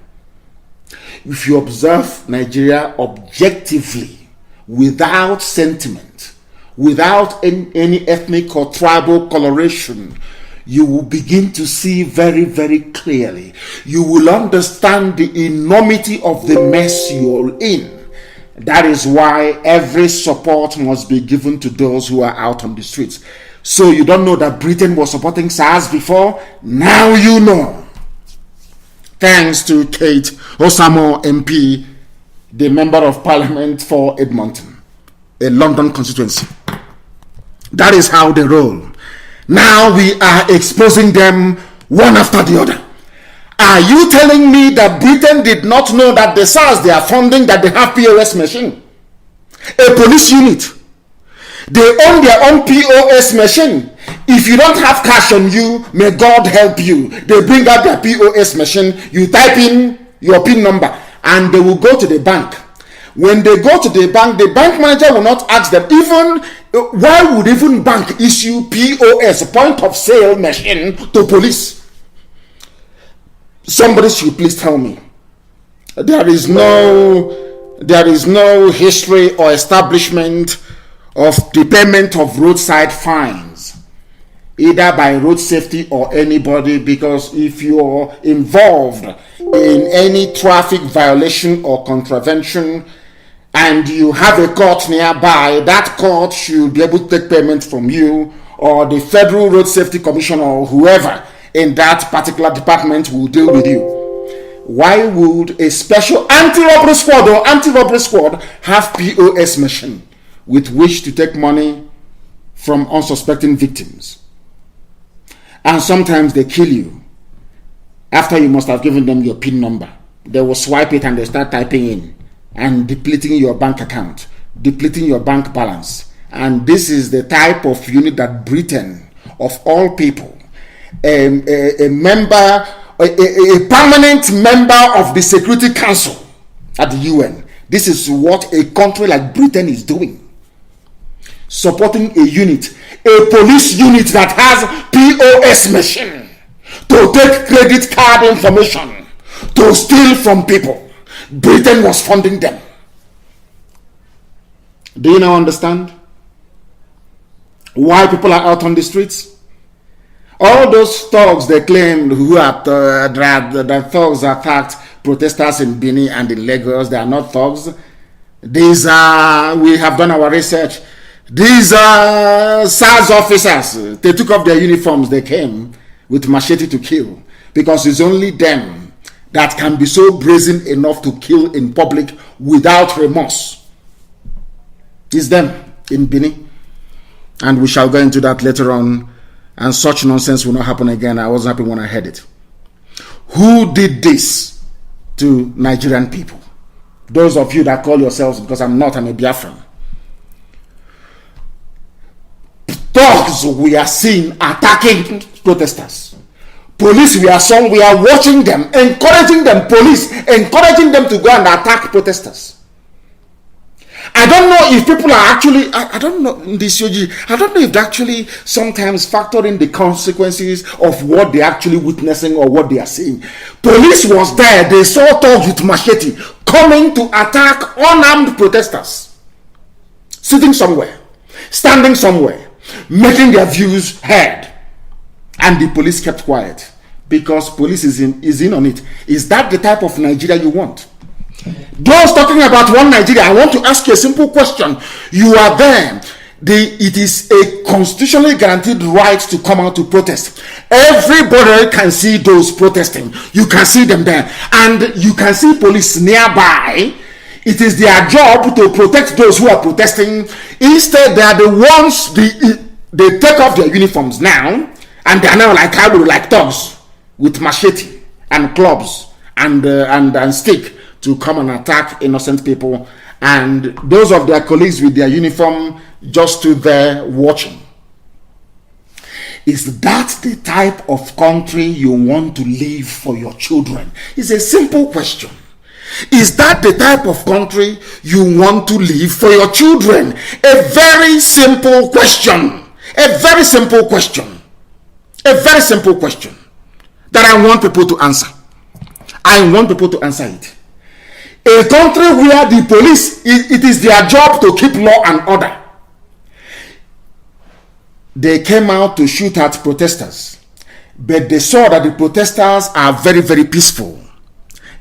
if you observe Nigeria objectively, without sentiment, without any ethnic or tribal coloration, you will begin to see very, very clearly. You will understand the enormity of the mess you're in. That is why every support must be given to those who are out on the streets. So you don't know that Britain was supporting SARS before? Now you know. Thanks to Kate Osamo MP, the Member of Parliament for Edmonton, a London constituency. That is how they roll. Now we are exposing them one after the other. Are you telling me that Britain did not know that the SARS they are funding, that they have POS machine? A police unit. They own their own POS machine. If you don't have cash on you, may God help you. They bring out their POS machine, you type in your PIN number, and they will go to the bank. When they go to the bank manager will not ask them, even why would even bank issue POS, point of sale machine, to police? Somebody should please tell me. There is no history or establishment of the payment of roadside fines, either by road safety or anybody, because if you're involved in any traffic violation or contravention and you have a court nearby, that court should be able to take payment from you, or the Federal Road Safety Commission or whoever in that particular department will deal with you. Why would a special anti-robbery squad or anti-robbery squad have POS machine with which to take money from unsuspecting victims? And sometimes they kill you after you must have given them your PIN number. They will swipe it and they start typing in and depleting your bank account, depleting your bank balance. And this is the type of unit that Britain, of all people, a member, a permanent member of the Security Council at the UN. This is what a country like Britain is doing. Supporting a unit, a police unit that has POS machine to take credit card information, to steal from people. Britain was funding them. Do you now understand why people are out on the streets? All those thugs they claimed who are the thugs attacked protesters in Benin and in Lagos, they are not thugs. These are, we have done our research, these are SARS officers. They took off their uniforms, they came with machete to kill, because it's only them that can be so brazen enough to kill in public without remorse. It's them in Benin. And we shall go into that later on. And such nonsense will not happen again. I wasn't happy when I heard it. Who did this to Nigerian people? Those of you that call yourselves, because I'm not, I'm a Biafran. Thugs we are seen attacking protesters. Police we are watching them, encouraging them, police encouraging them to go and attack protesters. I don't know if people are actually, I don't know in this UG, I don't know if they actually sometimes factor in the consequences of what they're actually witnessing or what they are seeing. Police was there, they saw thugs with machete coming to attack unarmed protesters. Sitting somewhere, standing somewhere, making their views heard. And the police kept quiet because police is in on it. Is that the type of Nigeria you want? Those talking about one Nigeria, I want to ask you a simple question. You are there. It is a constitutionally guaranteed right to come out to protest. Everybody can see those protesting. You can see them there. And you can see police nearby. It is their job to protect those who are protesting. Instead, they are the ones, they take off their uniforms now, and they are now like thugs with machete and clubs and stick to come and attack innocent people, and those of their colleagues with their uniform just stood there watching. Is that the type of country you want to leave for your children? It's a simple question. Is that the type of country you want to leave for your children? A very simple question. A very simple question. A very simple question that I want people to answer. I want people to answer it. A country where the police, it is their job to keep law and order. They came out to shoot at protesters. but they saw that the protesters are very, very peaceful.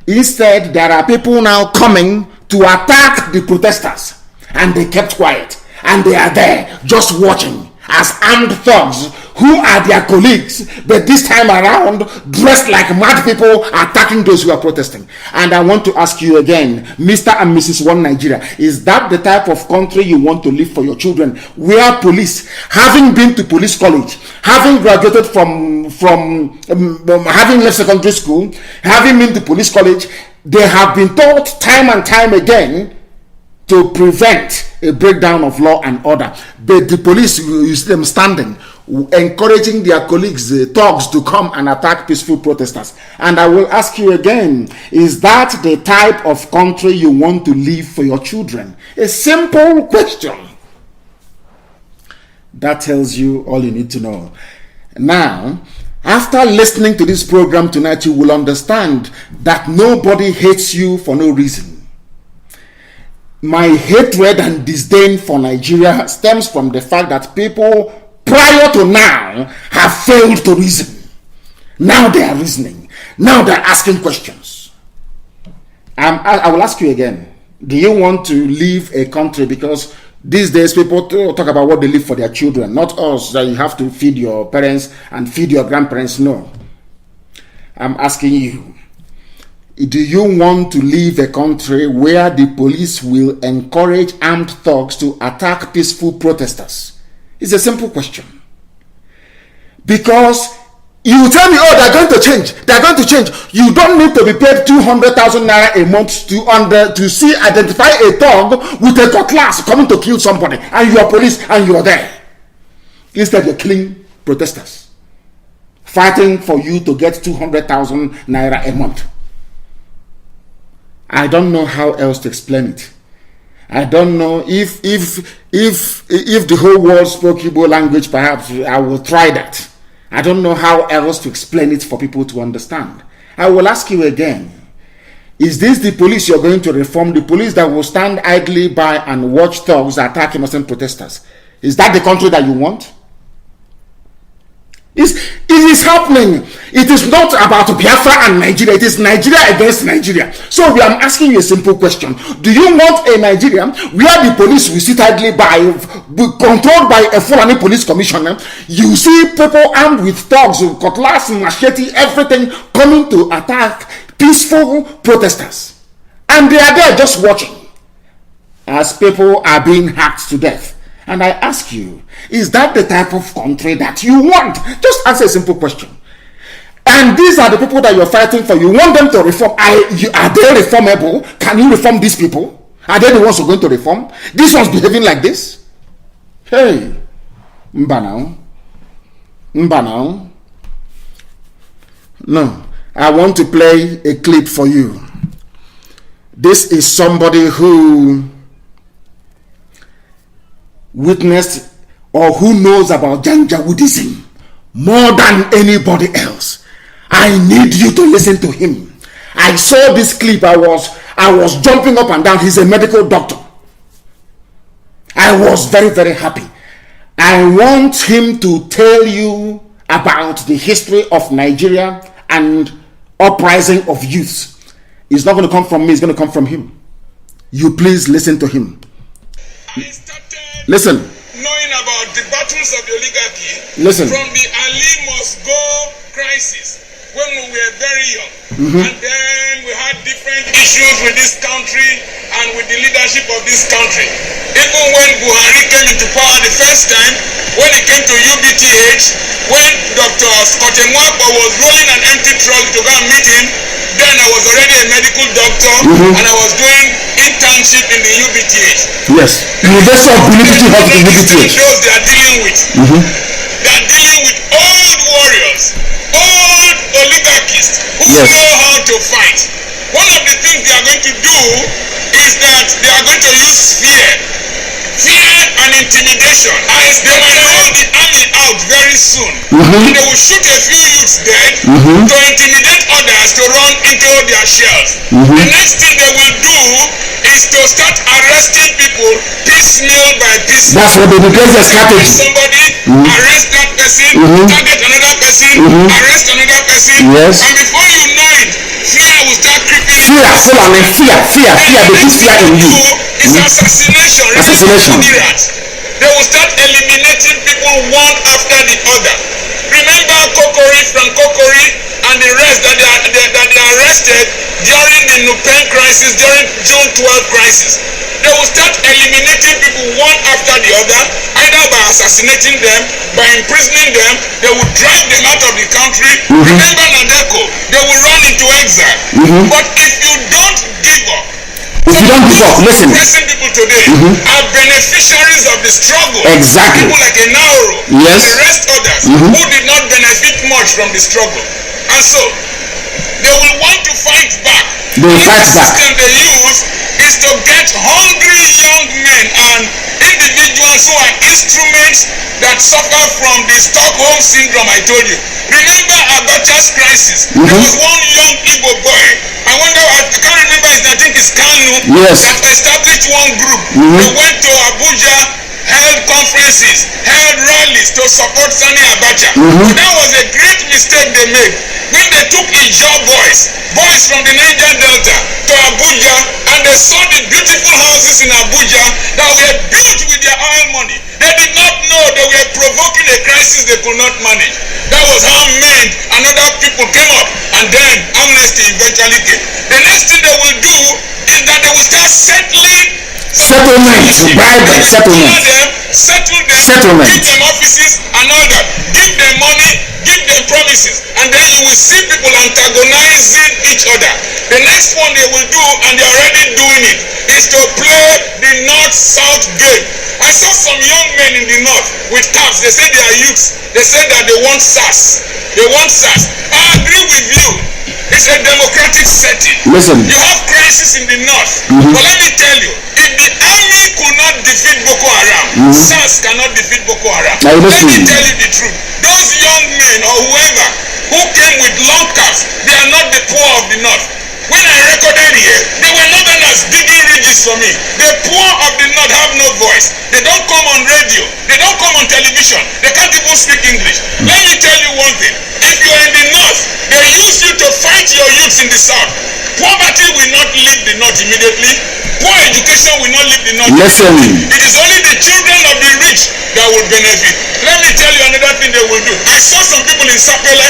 Instead, there are people now coming to attack the protesters, and they kept quiet, and they are there just watching as armed thugs who are their colleagues, but this time around dressed like mad people attacking those who are protesting. And I want to ask you again, Mr. and Mrs. One Nigeria, is that the type of country you want to live for your children, where police, having been to police college, having graduated from having left secondary school, having been to police college, they have been taught time and time again to prevent a breakdown of law and order, but the police, you see them standing encouraging their colleagues, the thugs, to come and attack peaceful protesters. And I will ask you again, is that the type of country you want to live for your children? A simple question. That tells you all you need to know. Now, after listening to this program tonight, you will understand that nobody hates you for no reason. My hatred and disdain for Nigeria stems from the fact that people prior to now have failed to reason. Now they are reasoning. Now they are asking questions. I will ask you again, do you want to leave a country? Because these days people talk about what they leave for their children, not us, that you have to feed your parents and feed your grandparents. No. I'm asking you, do you want to leave a country where the police will encourage armed thugs to attack peaceful protesters? It's a simple question. Because you tell me, oh, they're going to change. They're going to change. You don't need to be paid 200,000 naira a month to identify a thug with a cutlass coming to kill somebody, and you're police and you're there. Instead, you're killing protesters, fighting for you to get 200,000 naira a month. I don't know how else to explain it. I don't know if the whole world spoke Igbo language, perhaps I will try that. I don't know how else to explain it for people to understand. I will ask you again, is this the police you're going to reform? The police that will stand idly by and watch thugs attack innocent protesters? Is that the country that you want? It is happening. It is not about Biafra and Nigeria. It is Nigeria against Nigeria. So I'm asking you a simple question. Do you want a Nigeria where the police will sit idly by, controlled by a Fulani police commissioner? You see people armed with thugs, cutlass, machete, everything coming to attack peaceful protesters. And they are there just watching as people are being hacked to death. And I ask you, is that the type of country that you want? Just answer a simple question. And these are the people that you're fighting for. You want them to reform. Are they reformable? Can you reform these people? Are they the ones who are going to reform? These ones behaving like this? Hey, Mbanao. No, I want to play a clip for you. This is somebody who witnessed or who knows about Janjaweedism more than anybody else. I need you to listen to him. I saw this clip. I was jumping up and down. He's a medical doctor. I was very, very happy. I want him to tell you about the history of Nigeria and uprising of youth. It's not going to come from me. It's going to come from him. You please listen to him. Listen. Knowing about the battles of the oligarchy. Listen. From the Ali must go crisis when we were very young. And then we had different issues with this country and with the leadership of this country. Even when Buhari came into power the first time, when he came to UBTH, when Dr. Scott Mwapa was rolling an empty truck to go and meet him, then I was already a medical doctor and I was doing internship in the UBTH. Yes. University of Unity Hospital, UBTH. Those they are dealing with. They are dealing with old warriors, old oligarchists who know how to fight. One of the things they are going to do is that they are going to use fear and intimidation. As they will roll the army out very soon, and they will shoot a few youths dead to intimidate others to run into their shells. The next thing they will do is to start arresting people piecemeal by piecemeal. That's what they do. Their strategy. Somebody arrest that person, target another person, arrest another person, Yes. and before you know it, fear will start creeping. Fear, fear. They put fear in you. It's assassination. Assassination. They will start eliminating people one after the other. Remember Kokori from Kokori and the rest that they arrested during the Nupen crisis, during June 12 crisis. They will start eliminating people one after the other, either by assassinating them, by imprisoning them. They will drive them out of the country. Remember Nadeko, they will run into exile. But if you don't give up, if you don't give up, listen. Pressing people today are beneficiaries of the struggle. Exactly. People like Enaoro Yes. and the rest others who did not benefit much from the struggle. And so, they will want to fight back. They will fight back. The system they use is to get hungry young men and individuals who are instruments that suffer from the Stockholm syndrome I told you. Remember Abacha's crisis? There was one young Igbo boy. I can't remember his name, I think it's Kanu, Yes. that established one group. They went to Abuja, held conferences, held rallies to support Sani Abacha. That was a great mistake they made. When they took Ijaw boys from the Niger Delta to Abuja, and they saw the beautiful houses in Abuja that were built with their oil money. They did not know they were provoking a crisis they could not manage. That was how men and other people came up, and then amnesty eventually came. The next thing they will do is that they will start settling Settlement, bribery, settlement. Give them offices and all that. Give them money, give them promises, and then you will see people antagonizing each other. The next one they will do, and they're already doing it, is to play the North-South game. I saw some young men in the North with caps. They say they are youths. They say that they want SARS. They want SARS. I agree with you. It's a democratic setting. Listen. You have crisis in the North. But let me tell you, if the army could not defeat Boko Haram, SARS cannot defeat Boko Haram. Let me tell you the truth. Those young men or whoever who came with long caps, they are not the poor of the North. When I recorded here, they were Northerners digging ridges for me. The poor of the North have no voice. They don't come on radio. They don't come on television. They can't even speak English. Let me tell you one thing. If you are in the North, they use you to fight your youths in the South. Poverty will not leave the North immediately. Poor education will not leave the North immediately. It is only the children of the rich that will benefit. Let me tell you another thing they will do. I saw some people in Sapele,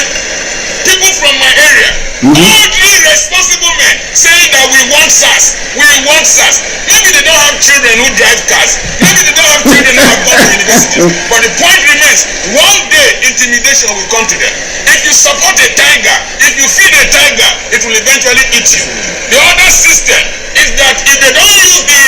people from my area, boldly responsible men saying that we want SARS. We want SARS. Maybe they don't have children who drive cars. Maybe they don't have children who have gone to universities. But the point remains, one day intimidation will come to them. If you support a tiger, if you feed a tiger, it will eventually eat you. The other system is that if they don't use the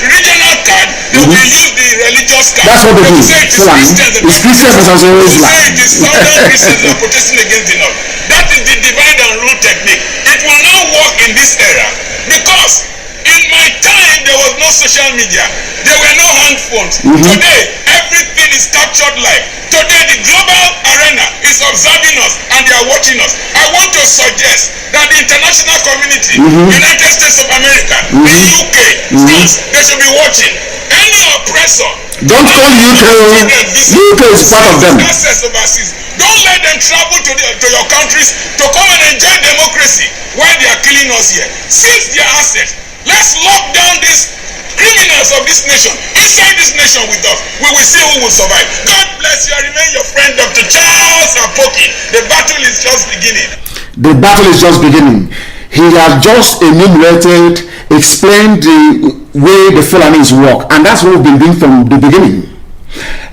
regional card, they will use the religious card. That's what they do. It's Christians versus Islam. Say it is southern Christians that are protesting against the North. That is the divide and rule technique. It will not work in this era because in my time there was no social media. There were no hand phones. Today everything is captured live. Today the global arena is observing us and they are watching us. I want to suggest that the international community, United States of America, the UK, France, they should be watching. Any oppressor, don't call UK. UK is part of them. Overseas. Don't let them travel to your countries to come and enjoy democracy while they are killing us here. Seize their assets. Let's lock down these criminals of this nation inside this nation with us. We will see who will survive. God bless you. I remain your friend, Dr. Charles Apoki. The battle is just beginning. The battle is just beginning. He has just enumerated, explained the way the Fulanis work, and that's what we've been doing from the beginning.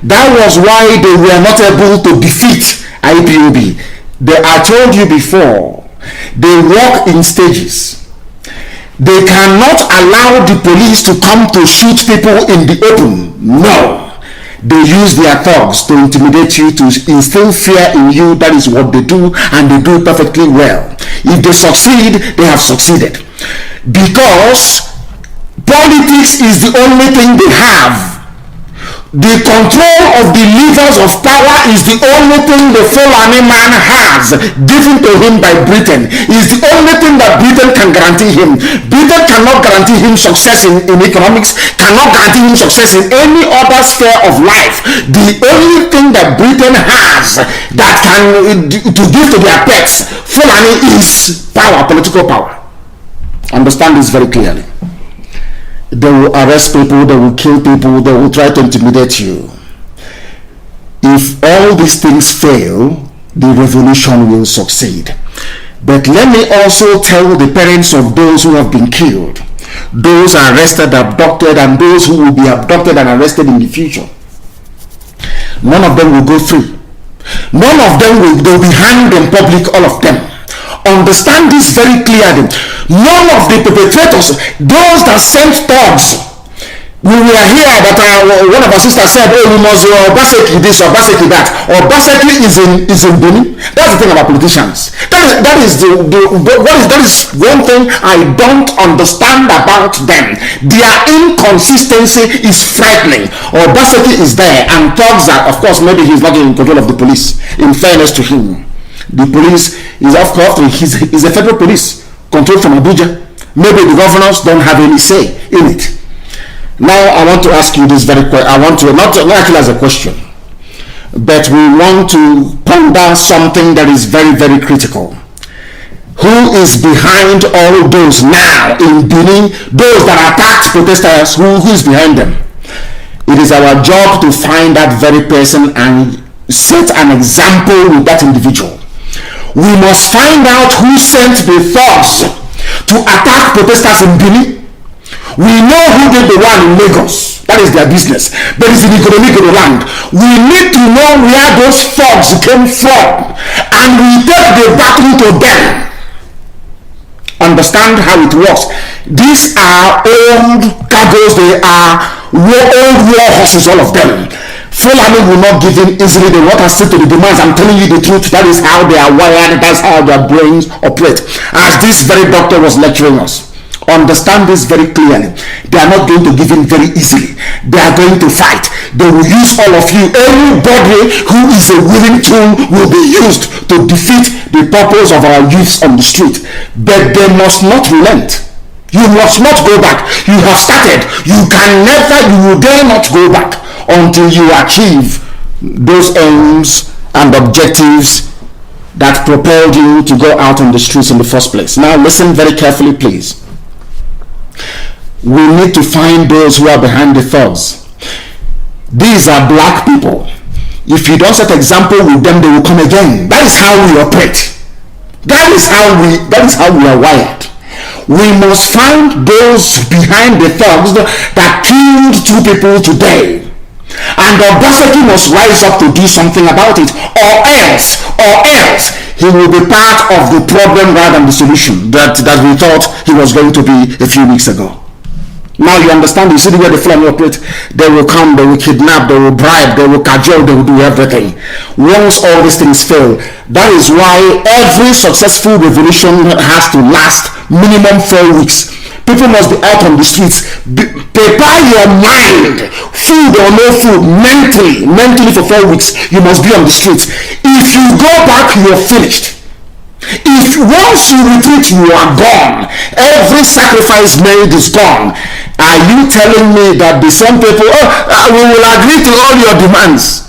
That was why they were not able to defeat IPOB. I told you before, they work in stages. They cannot allow the police to come to shoot people in the open. No. They use their thugs to intimidate you, to instill fear in you. That is what they do, and they do it perfectly well. If they succeed, they have succeeded. Because politics is the only thing they have The control of the levers of power is the only thing the Fulani man has given to him by Britain. Is the only thing that Britain can guarantee him. Britain cannot guarantee him success in economics, cannot guarantee him success in any other sphere of life. The only thing that Britain has that can to give to their pets, Fulani, is power, political power. Understand this very clearly. They will arrest people, they will kill people, they will try to intimidate you. If all these things fail, the revolution will succeed. But let me also tell the parents of those who have been killed, those arrested, abducted, and those who will be abducted and arrested in the future. None of them will go free. None of them will be hanged in public, all of them. Understand this very clearly. None of the perpetrators, those that sent thugs, we were here that one of our sisters said, oh, we must Obaseki this or Obaseki that. Obaseki is in Benin. That's the thing about politicians. That is one thing I don't understand about them. Their inconsistency is frightening. Obaseki is there, and thugs are, of course, maybe he's not in control of the police. In fairness to him, the police is, of course, he's a federal police controlled from Abuja. Maybe the governors don't have any say in it. Now I want to ask you this very question. I want to not actually as a question, but we want to ponder something that is very, very critical. Who is behind all those now in Benin, those that attacked protesters? Who is behind them? It is our job to find that very person and set an example with that individual. We must find out who sent the thugs to attack protesters in Benin. We know who did the one in Lagos. That is their business. But it's in the economic land. We need to know where those thugs came from, and we take the battle to them. Understand how it works. These are old cargoes. They are old war horses, all of them. Fulani will not give in easily. They will not accede to the demands. I'm telling you the truth. That is how they are wired. That's how their brains operate. As this very doctor was lecturing us. Understand this very clearly. They are not going to give in very easily. They are going to fight. They will use all of you. Anybody who is a willing tool will be used to defeat the purpose of our youths on the street. But they must not relent. You must not go back. You have started. You will dare not go back until you achieve those aims and objectives that propelled you to go out on the streets in the first place. Now listen very carefully, please. We need to find those who are behind the thugs. These are black people. If you don't set example with them, they will come again. That is how we operate. That is how we are wired. We must find those behind the thugs that killed 2 people today. And Obaseki must rise up to do something about it, or else he will be part of the problem rather than the solution that we thought he was going to be a few weeks ago. Now you understand. You see the way the Fulani operate. They will come, they will kidnap, they will bribe, they will cajole, they will do everything. Once all these things fail, that is why every successful revolution has to last minimum 4 weeks. People must be out on the streets. Prepare your mind, food or no food, mentally for 4 weeks. You must be on the streets. If you go back, you are finished. If once you retreat, you are gone. Every sacrifice made is gone. Are you telling me that the same people, we will agree to all your demands?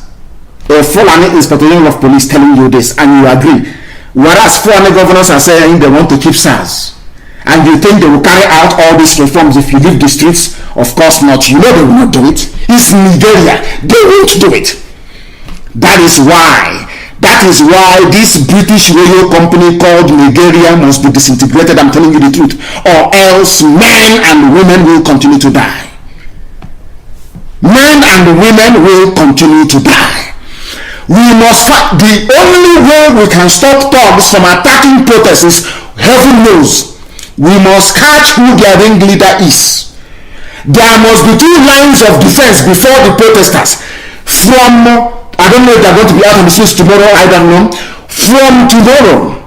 A Fulani Inspector General of Police telling you this, and you agree. Whereas Fulani governors are saying they want to keep SARS. And you think they will carry out all these reforms if you leave the streets? Of course not. You know they will not do it. It's Nigeria. They won't do it. That is why this British radio company called Nigeria must be disintegrated. I'm telling you the truth. Or else men and women will continue to die. Men and women will continue to die. We must fight. The only way we can stop thugs from attacking protests is, heaven knows, we must catch who their ringleader is. There must be 2 lines of defense before the protesters. From, I don't know if they're going to be out on the streets tomorrow, I don't know. From tomorrow.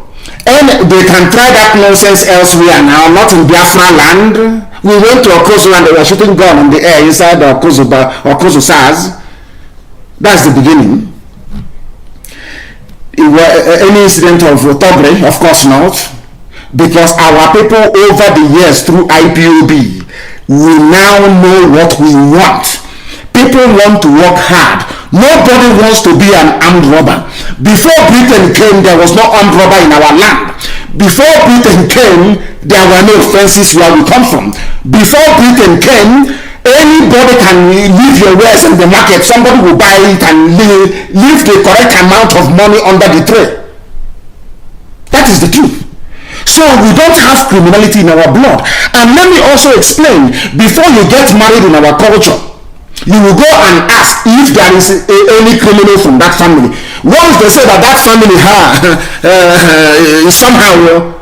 And they can try that nonsense elsewhere now, not in Biafra land. We went to Okozo and they were shooting gun in the air inside the Okozo SARS. That's the beginning. Any incident of thuggery? Of course not. Because our people over the years through IPOB, we now know what we want. People want to work hard. Nobody wants to be an armed robber. Before Britain came, there was no armed robber in our land. Before Britain came, there were no fences where we come from. Before Britain came, anybody can leave your wares in the market. Somebody will buy it and leave the correct amount of money under the tray. That is the truth. So we don't have criminality in our blood. And let me also explain, before you get married in our culture, you will go and ask if there is any criminal from that family. Once they say that family somehow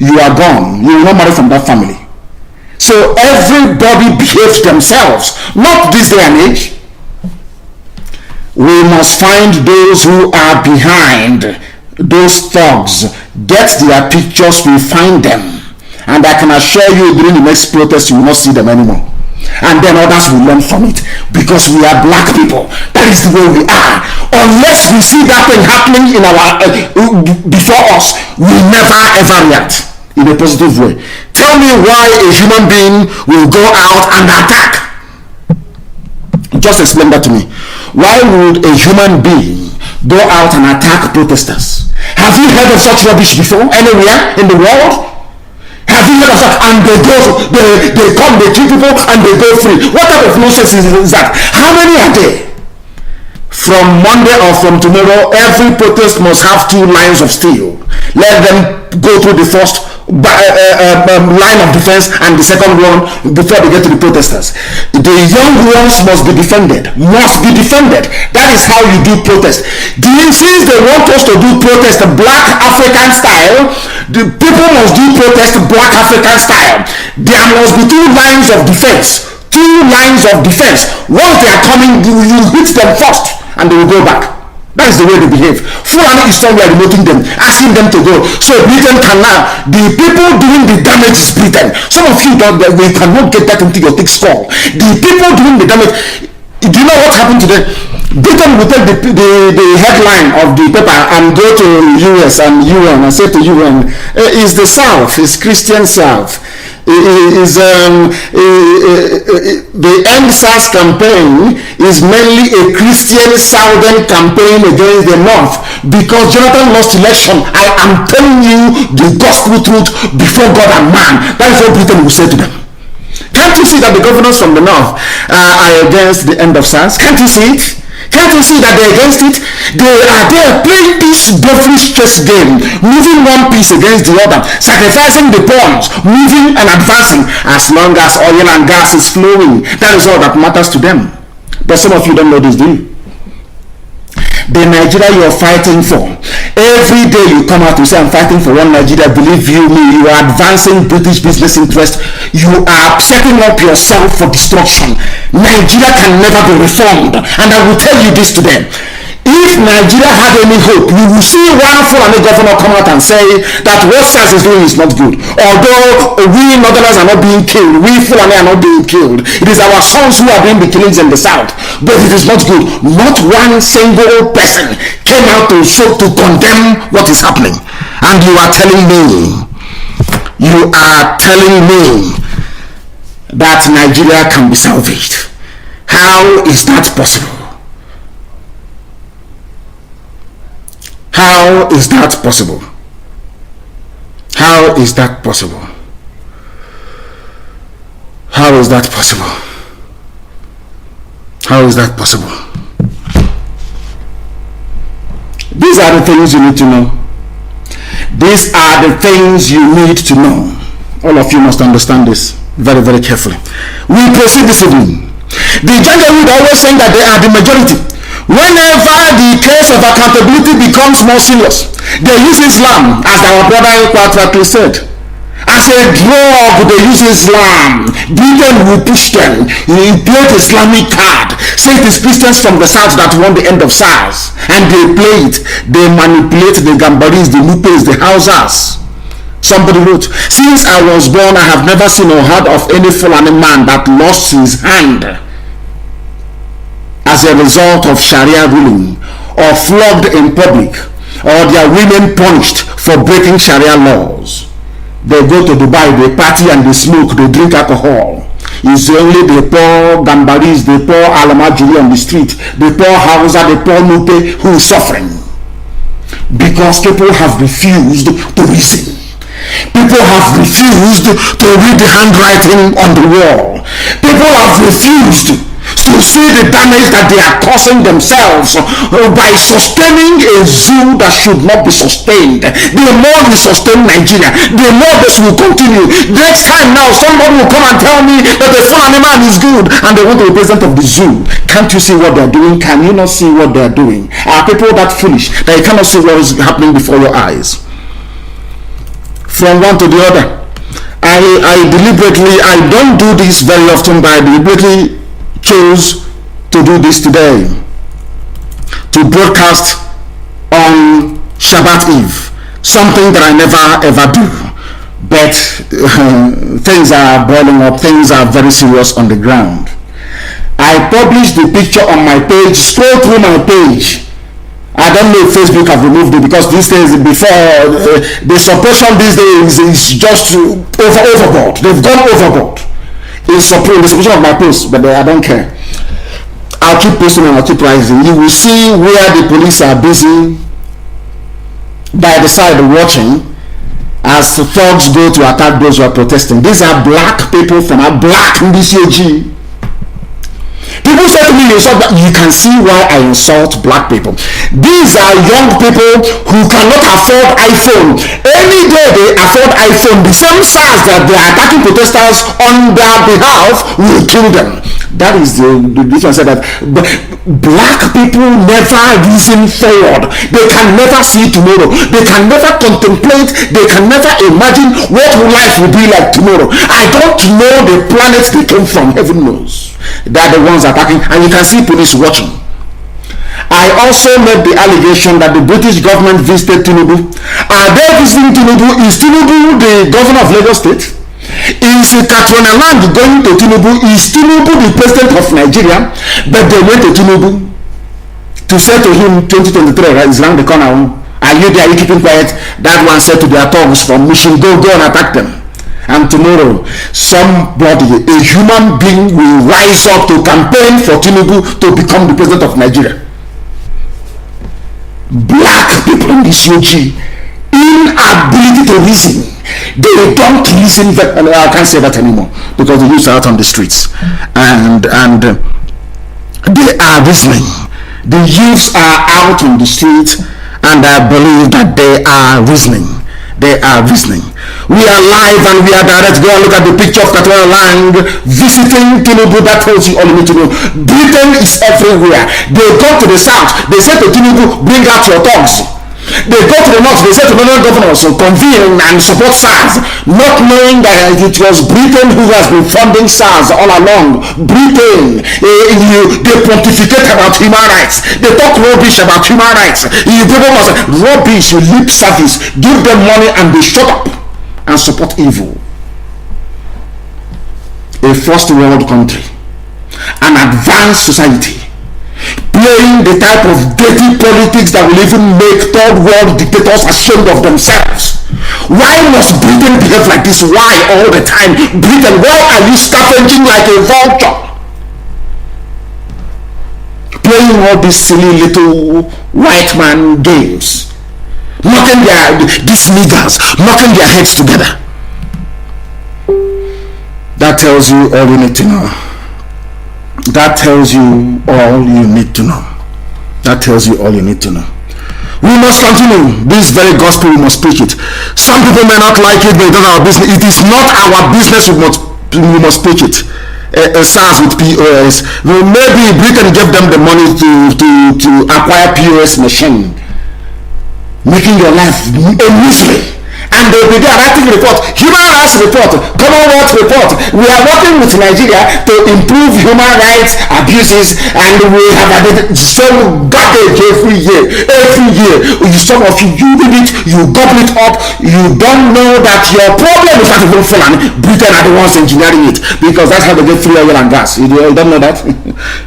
you are gone, you will not marry from that family. So everybody behaves themselves, not this day and age. We must find those who are behind those thugs, get their pictures, we find them, and I can assure you during the next protest you will not see them anymore. And then others will learn from it, because we are black people. That is the way we are. Unless we see that thing happening in our before us, we never ever react in a positive way. Tell me why a human being will go out and attack. Just explain that to me. Why would a human being go out and attack protesters? Have you heard of such rubbish before anywhere in the world? Have you heard of that? And they come, they kill people, and they go free. What type of nonsense is that? How many are there? From Monday or from tomorrow, every protest must have 2 lines of steel. Let them go through the first line of defense and the second one before they get to the protesters. The young ones must be defended. That is how you do protest. Since they want us to do protest black African style, the people must do protest black African style. There must be 2 lines of defense. 2 lines of defense. Once they are coming, you hit them first and they will go back. That is the way they behave. Fulani is somewhere remoting them, asking them to go. So Britain can now, the people doing the damage is Britain. Some of you don't, we cannot get that into your thick skull. The people doing the damage, do you know what happened today? Britain will take the headline of the paper and go to US and UN and say to UN, it's the South, it's Christian South. The EndSARS campaign is mainly a Christian Southern campaign against the North, because Jonathan lost election. I am telling you the gospel truth before God and man. That is what Britain will say to them. Can't you see that the governors from the North are against the EndSARS? Can't you see it? Can't you see that they're against it? They are playing this devilish chess game, moving one piece against the other, sacrificing the pawns, moving and advancing. As long as oil and gas is flowing, that is all that matters to them. But some of you don't know this, do you? The Nigeria you're fighting for, every day you come out to say I'm fighting for one Nigeria. Believe you me, you are advancing British business interest. You are setting up yourself for destruction. Nigeria can never be reformed, and I will tell you this today. If Nigeria had any hope, you will see one Fulani governor come out and say that what SARS is doing is not good. Although we Northerners are not being killed, we Fulani are not being killed. It is our sons who are doing the killings in the South. But it is not good. Not one single person came out to condemn what is happening. And you are telling me that Nigeria can be salvaged. How is that possible? How is that possible? How is that possible? How is that possible? How is that possible? These are the things you need to know. These are the things you need to know. All of you must understand this very, very carefully. We proceed this evening. The Janjaweed always saying that they are the majority. Whenever the case of accountability becomes more serious, they use Islam, as our brother Quatrackly said. As a drug, they use Islam. Britain will push them. He played Islamic card. Say it is Christians from the South that won the EndSARS. And they play it. They manipulate the Gambaris, the Lupes, the Hausas. Somebody wrote, since I was born, I have never seen or heard of any Fulani man that lost his hand as as a result of Sharia ruling, or flogged in public, or their women punished for breaking Sharia laws. They go to Dubai, they party and they smoke, they drink alcohol. It's only the poor Gambaris, the poor Alamajuri on the street, the poor Hausa, the poor Nupe who is suffering. Because people have refused to reason. People have refused to read the handwriting on the wall. People have refused to see the damage that they are causing themselves by sustaining a zoo that should not be sustained. The more we sustain Nigeria, the more this will continue. Next time now, somebody will come and tell me that the Fulani man is good and they want to be president of the zoo. Can't you see what they're doing? Can you not see what they're doing? Are people that foolish that you cannot see what is happening before your eyes? From one to the other. I deliberately, I don't do this very often, but I deliberately chose to do this today, to broadcast on Shabbat Eve, something that I never ever do, but things are boiling up, things are very serious on the ground. I published the picture on my page. Scroll through my page. I don't know if Facebook have removed it, because these days, before the suppression these days is just overboard. They've gone overboard. It's the suppression of my post, but I don't care. I'll keep posting and I'll keep rising. You will see where the police are busy by the side watching as the thugs go to attack those who are protesting. These are black people from a black BCG. People say to me, you can see why I insult black people. These are young people who cannot afford iPhone. Any day they afford iPhone, the same SARS that they are attacking protesters on their behalf will kill them. That is the difference. That black people never reason forward. They can never see tomorrow. They can never contemplate. They can never imagine what life will be like tomorrow. I don't know the planet they came from. Heaven knows. They are the ones attacking, and you can see police watching. I also made the allegation that the British government visited Tinubu. Are they visiting Tinubu? Is Tinubu the governor of Lagos State? Is Katrina Land going to Tinubu? Is Tinubu the president of Nigeria? But they went to Tinubu to say to him, 2023 is around the corner. Are you there? Are you keeping quiet? That one said to their thugs from Mission, go and attack them. And tomorrow, somebody, a human being, will rise up to campaign for Tinubu to become the president of Nigeria. Black people in this UG, inability to reason. They don't reason. I can't say that anymore because the youths are out on the streets, and they are reasoning. The youths are out on the streets, and I believe that they are reasoning. They are reasoning. We are live and we are direct. Go and look at the picture of Katrina Lang visiting Tinubu. That tells you all you need to know. Britain is everywhere. They go to the south. They say to Tinubu, bring out your thugs. They go to the north. They say to the northern governors, so convene and support SARS, not knowing that it was Britain who has been funding SARS all along. Britain, they pontificate about human rights. They talk rubbish about human rights. You people must rubbish, lip service. Give them money and they shut up and support evil. A first world country, an advanced society, playing the type of dirty politics that will even make third world dictators ashamed of themselves. Why must Britain behave like this? Why all the time? Britain, why are you scavenging like a vulture? Playing all these silly little white man games, knocking these niggers, knocking their heads together. That tells you all you need to know. That tells you all you need to know. That tells you all you need to know. We must continue this very gospel. We must preach it. Some people may not like it, but it's not our business. It is not our business. We must preach it. SARS with POS. Maybe Britain gave them the money to acquire POS machine, making your life a misery. And they will be there writing report, human rights report, Commonwealth report. We are working with Nigeria to improve human rights abuses, and we have added some garbage every year. Some of you read it, you gobble it up. You don't know that your problem is not even Fulani. Britain are the ones engineering it, because that's how they get free oil and gas. You don't know that.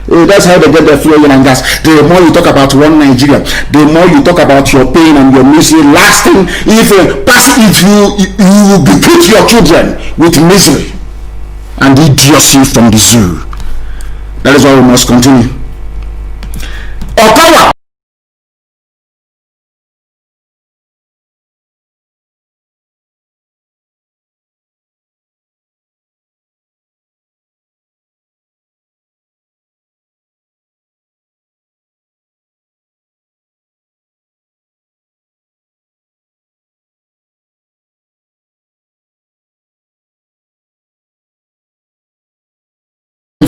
That's how they get their fuel and gas. The more you talk about one Nigeria, the more you talk about your pain and your misery. Last thing, if you will bequeath your children with misery and idiocy from the zoo. That is why we must continue. Power.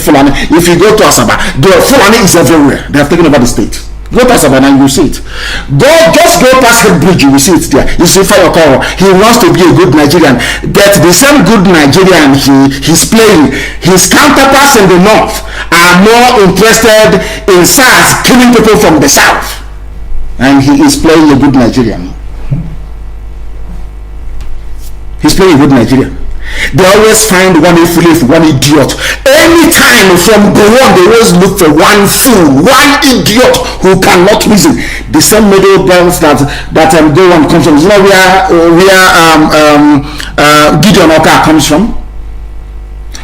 Fulani. If you go to Asaba, the Fulani is everywhere. They have taken over the state. Go to Asaba and you see it. Just go past the bridge, you will see it there. You see Fayokoro. He wants to be a good Nigerian. But the same good Nigerian he's playing, his counterparts in the north are more interested in SARS killing people from the south. And he is playing a good Nigerian. He's playing a good Nigerian. They always find one idiot. Anytime from the one, they always look for one fool, one idiot who cannot reason. The same middle belts that go on comes from. You know where Gideon Oka comes from?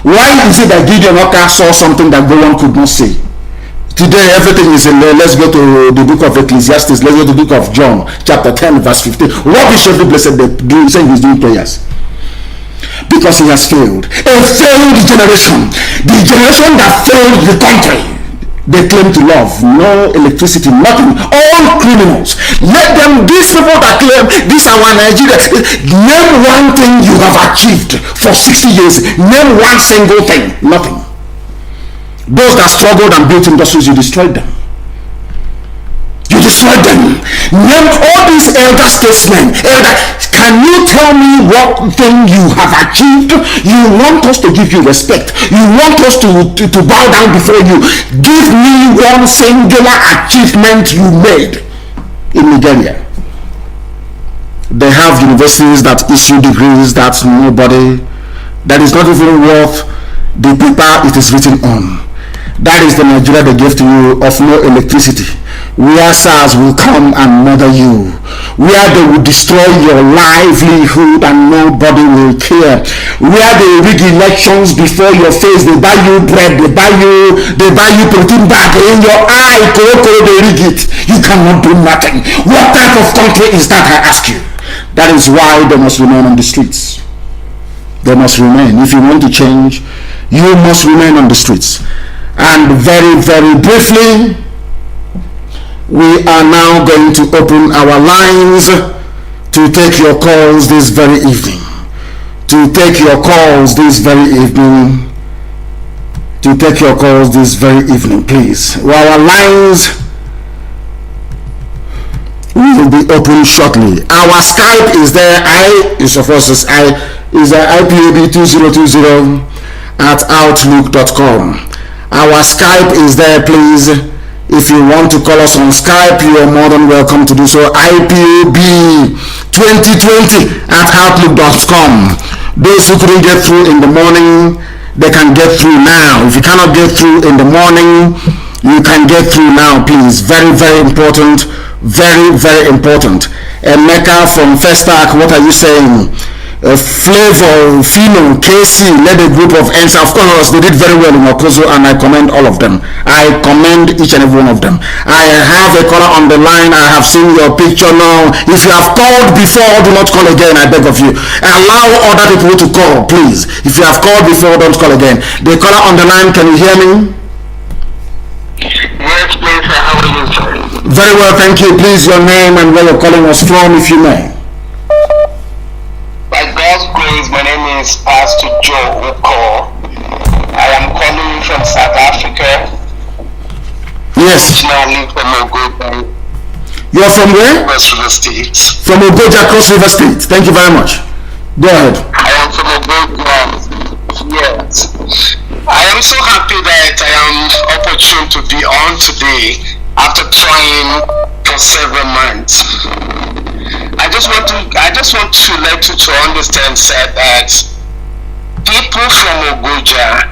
Why is it that Gideon Oka saw something that Gowan could not see? Today everything is in there. Let's go to the book of Ecclesiastes. Let's go to the book of John, chapter 10, verse 15. What is every blessed day doing? Saying he's doing prayers. Because he has failed. A failed generation. The generation that failed the country. They claim to love. No electricity, nothing. All criminals. Let them, these people that claim this is our Nigeria. Name one thing you have achieved for 60 years. Name one single thing. Nothing. Those that struggled and built industries, you destroyed them. You destroyed them. Name all these elder statesmen. Can you tell me what thing you have achieved? You want us to give you respect. You want us to bow down before you. Give me one singular achievement you made in Nigeria. They have universities that issue degrees that is not even worth the paper it is written on. That is the Nigeria they gave to you of no electricity. Where SARS will come and murder you. Where they will destroy your livelihood and nobody will care. Where they rig elections before your face. They buy you bread. They buy you protein bag in your eye. They rig it. You cannot do nothing. What type of country is that, I ask you? That is why they must remain on the streets. They must remain. If you want to change, you must remain on the streets. And very, very briefly, we are now going to open our lines to take your calls this very evening. To take your calls this very evening. To take your calls this very evening, please. Well, our lines will be open shortly. Our Skype is there. Is IPOB2020 at outlook.com. Our Skype is there, please. If you want to call us on Skype, you are more than welcome to do so. IPOB2020 at outlook.com. Those who couldn't get through in the morning, they can get through now. If you cannot get through in the morning, you can get through now, please. Very, very important. Very, very important. Emeka from Festac, what are you saying? Flavor, Fino, KC, led a group of EndSARS. Of course, they did very well in Okozo, and I commend all of them. I commend each and every one of them. I have a caller on the line. I have seen your picture now. If you have called before, do not call again, I beg of you. Allow other people to call, please. If you have called before, don't call again. The caller on the line, can you hear me? Yes, please, how are you, sir? Very well, thank you. Please, your name and where you're calling us from, if you may. By God's grace, my name is Pastor Joe Uko. I am calling from South Africa. Yes. Originally from Ogoja. You are from where? Cross River State. From Ogoja, Cross River State. Thank you very much. Go ahead. I am from Ogoja. Yes. I am so happy that I am opportune to be on today after trying for several months. I just want to let you to understand, sir, that people from Ogoja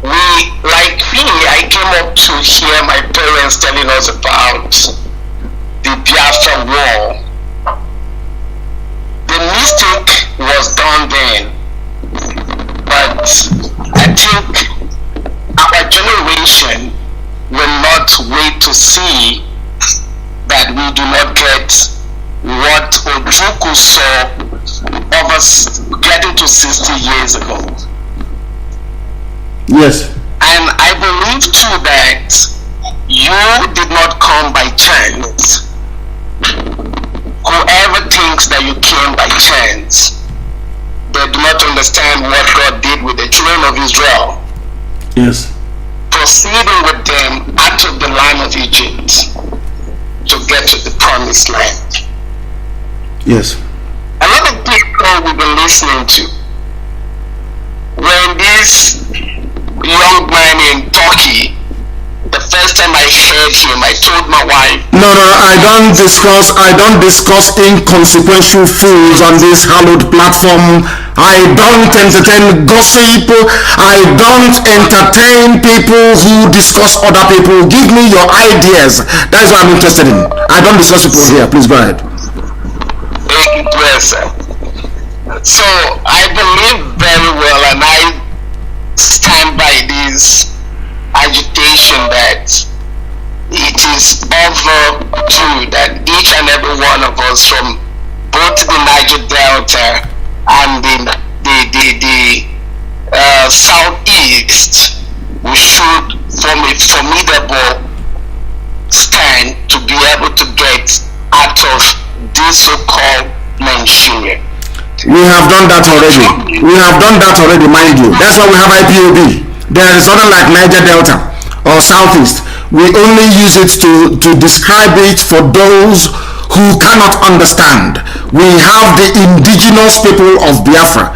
I came up to hear my parents telling us about the Biafra war. The mistake was done then, but I think our generation will not wait to see that we do not get what Ojukwu saw over getting to 60 years ago. Yes. And I believe too that you did not come by chance. Whoever thinks that you came by chance, they do not understand what God did with the children of Israel. Yes. Proceeding with them out of the land of Egypt to get to the promised land. Yes. A lot of people we've been listening to, when this young man in Turkey, the first time I heard him, I told my wife, No, I don't discuss inconsequential fools on this hallowed platform. I don't entertain gossip. I don't entertain people who discuss other people. Give me your ideas. That's what I'm interested in. I don't discuss people here. Please go ahead. Yes, sir. So I believe very well, and I stand by this agitation that it is overdue that each and every one of us, from both the Niger Delta and the southeast, we should form a formidable stand to be able to get out of this so-called Nigeria. We have done that already. Mind you. That's why we have IPOB. There is nothing like Niger Delta or Southeast. We only use it to describe it for those who cannot understand. We have the indigenous people of Biafra.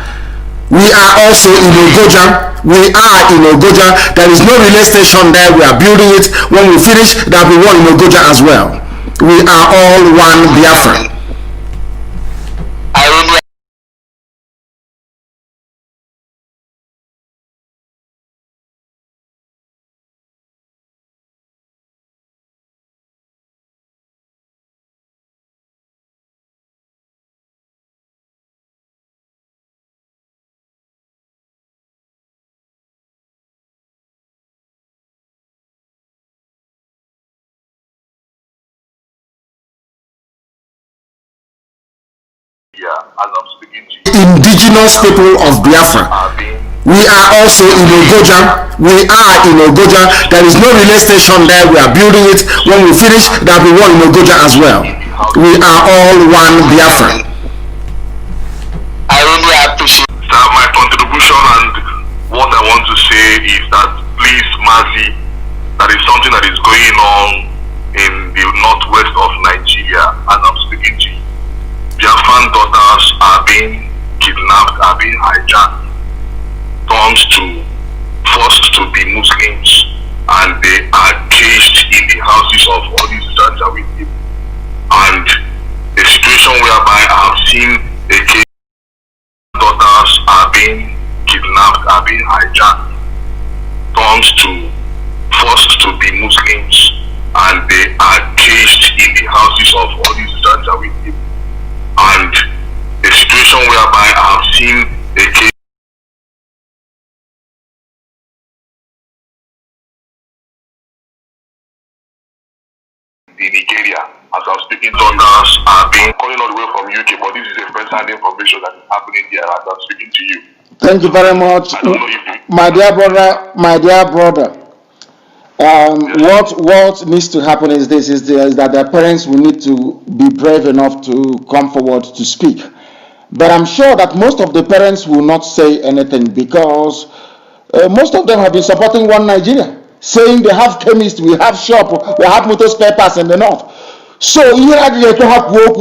We are also in Ogoja. There is no relay station there. We are building it. When we finish, there will be one in Ogoja as well. We are all one Biafra. I really as I'm speaking to you. Indigenous people of Biafra. We are also in Ogoja. There is no relay station there. We are building it. When we finish, there will be one in Ogoja as well. We are all one Biafra. I really appreciate My contribution, and what I want to say is that please, Mazi, there is something that is going on in the northwest of Nigeria as I'm speaking to you. Biafran daughters are being kidnapped, are being hijacked, forced to be Muslims, and they are caged in the houses of all these Janjaweed people. And a situation whereby I have seen a case daughters are being kidnapped, are being hijacked, forced to be Muslims, and they are caged in the houses of all these Janjaweed people. And a situation whereby I have seen a case in Nigeria, as I'm speaking, daughters are being calling all the way from UK, but this is a first-hand information that is happening here as I'm speaking to you. Thank you very much, my dear brother. What needs to happen is that their parents will need to be brave enough to come forward to speak. But I'm sure that most of the parents will not say anything, because most of them have been supporting one Nigeria, saying they have chemists, we have shop, we have motor spare parts in the north. So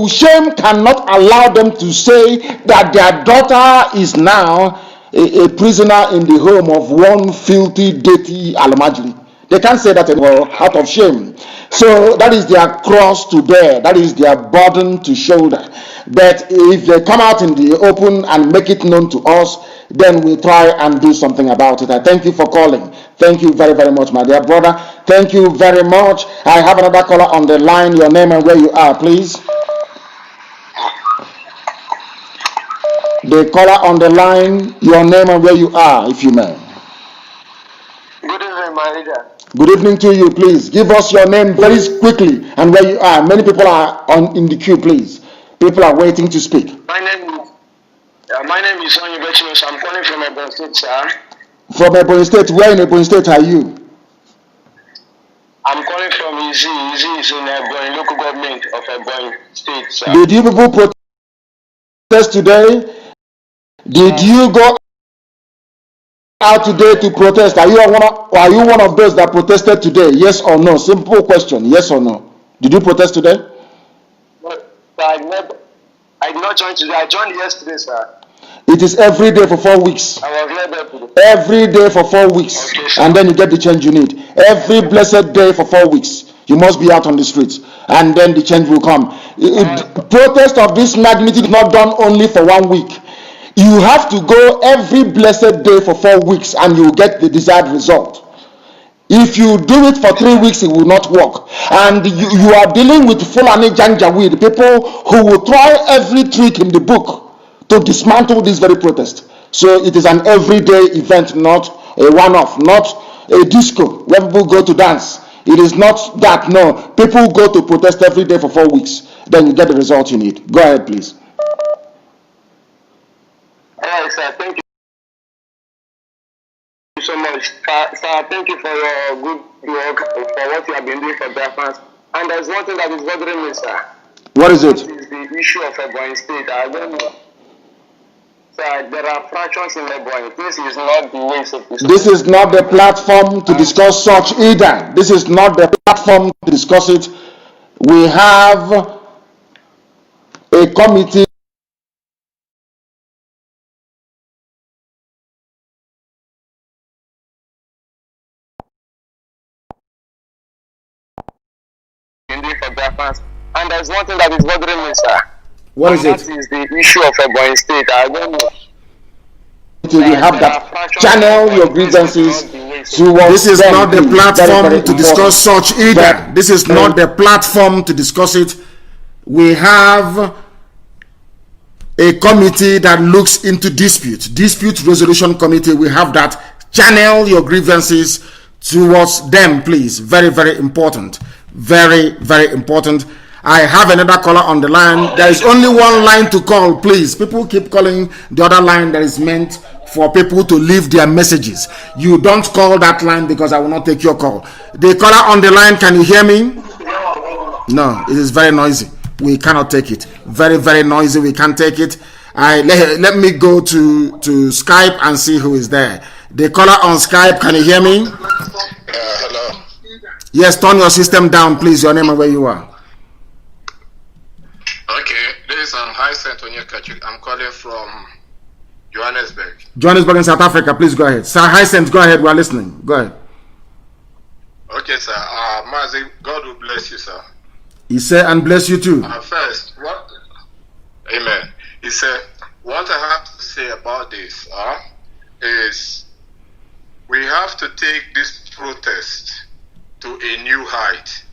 shame cannot allow them to say that their daughter is now a prisoner in the home of one filthy, dirty Almajiri. They can't say that anymore out of shame. So that is their cross to bear. That is their burden to shoulder. But if they come out in the open and make it known to us, then we try and do something about it. I thank you for calling. Thank you very, very much, my dear brother. Thank you very much. I have another caller on the line. Your name and where you are, please. The caller on the line, your name and where you are, if you may. Good evening, my leader. Good evening to you, please. Give us your name very quickly and where you are. Many people are in the queue, please. People are waiting to speak. My name is Sonny Bechinos. I'm calling from Ebonyi State, sir. From Ebonyi State. Where in Ebonyi State are you? I'm calling from Izi. Izi is in Ebonyi, local government of Ebonyi State, sir. Did you people protest today? Did you go out today to protest? Are you one of those that protested today? Yes or no? Simple question. Yes or no? Did you protest today? No, I did not join today. I joined yesterday, sir. It is every day for 4 weeks. I was led up today. Every day for 4 weeks. Okay, and then you get the change you need. Every blessed day for 4 weeks. You must be out on the streets. And then the change will come. Protest of this magnitude is not done only for 1 week. You have to go every blessed day for 4 weeks and you will get the desired result. If you do it for 3 weeks, it will not work. And you are dealing with Fulani Janjaweed, people who will try every trick in the book to dismantle this very protest. So it is an everyday event, not a one-off, not a disco where people go to dance. It is not that, no. People go to protest every day for 4 weeks. Then you get the result you need. Go ahead, please. All right, sir. Thank you so much. Sir, thank you for your good work, for what you have been doing for Biafrans. And there's one thing that is bothering me, sir. What is it? This is the issue of Ebonyi State. I don't know. Sir, there are fractions in Ebonyi. This is not the way to discuss. This is not the platform to discuss such either. This is not the platform to discuss it. We have a committee for Biafrans. And there's one thing that is bothering me, sir. What is it? That is the issue of Ebonyi State. I don't know. We have that. Channel your grievances towards. This is not the platform to discuss such either. This is not the platform to discuss it. We have a committee that looks into dispute resolution committee. We have that. Channel your grievances towards them, please. Very, very important. Very, very important. I have another caller on the line. There is only one line to call, please. People keep calling the other line that is meant for people to leave their messages. You don't call that line because I will not take your call. The caller on the line, can you hear me? No, it is very noisy. We cannot take it. Very, very noisy. We can't take it. Let me go to Skype and see who is there. The caller on Skype, can you hear me? Hello. Yes, turn your system down, please. Your name and where you are. Okay, this is Hyacinth Onyekachi. I'm calling from Johannesburg. Johannesburg in South Africa. Please go ahead. Sir Hyacinth, go ahead. We are listening. Go ahead. Okay, sir. Mazi, God will bless you, sir. He said, and bless you too. First, what? Amen. He said, what I have to say about this is we have to take this protest to a new height.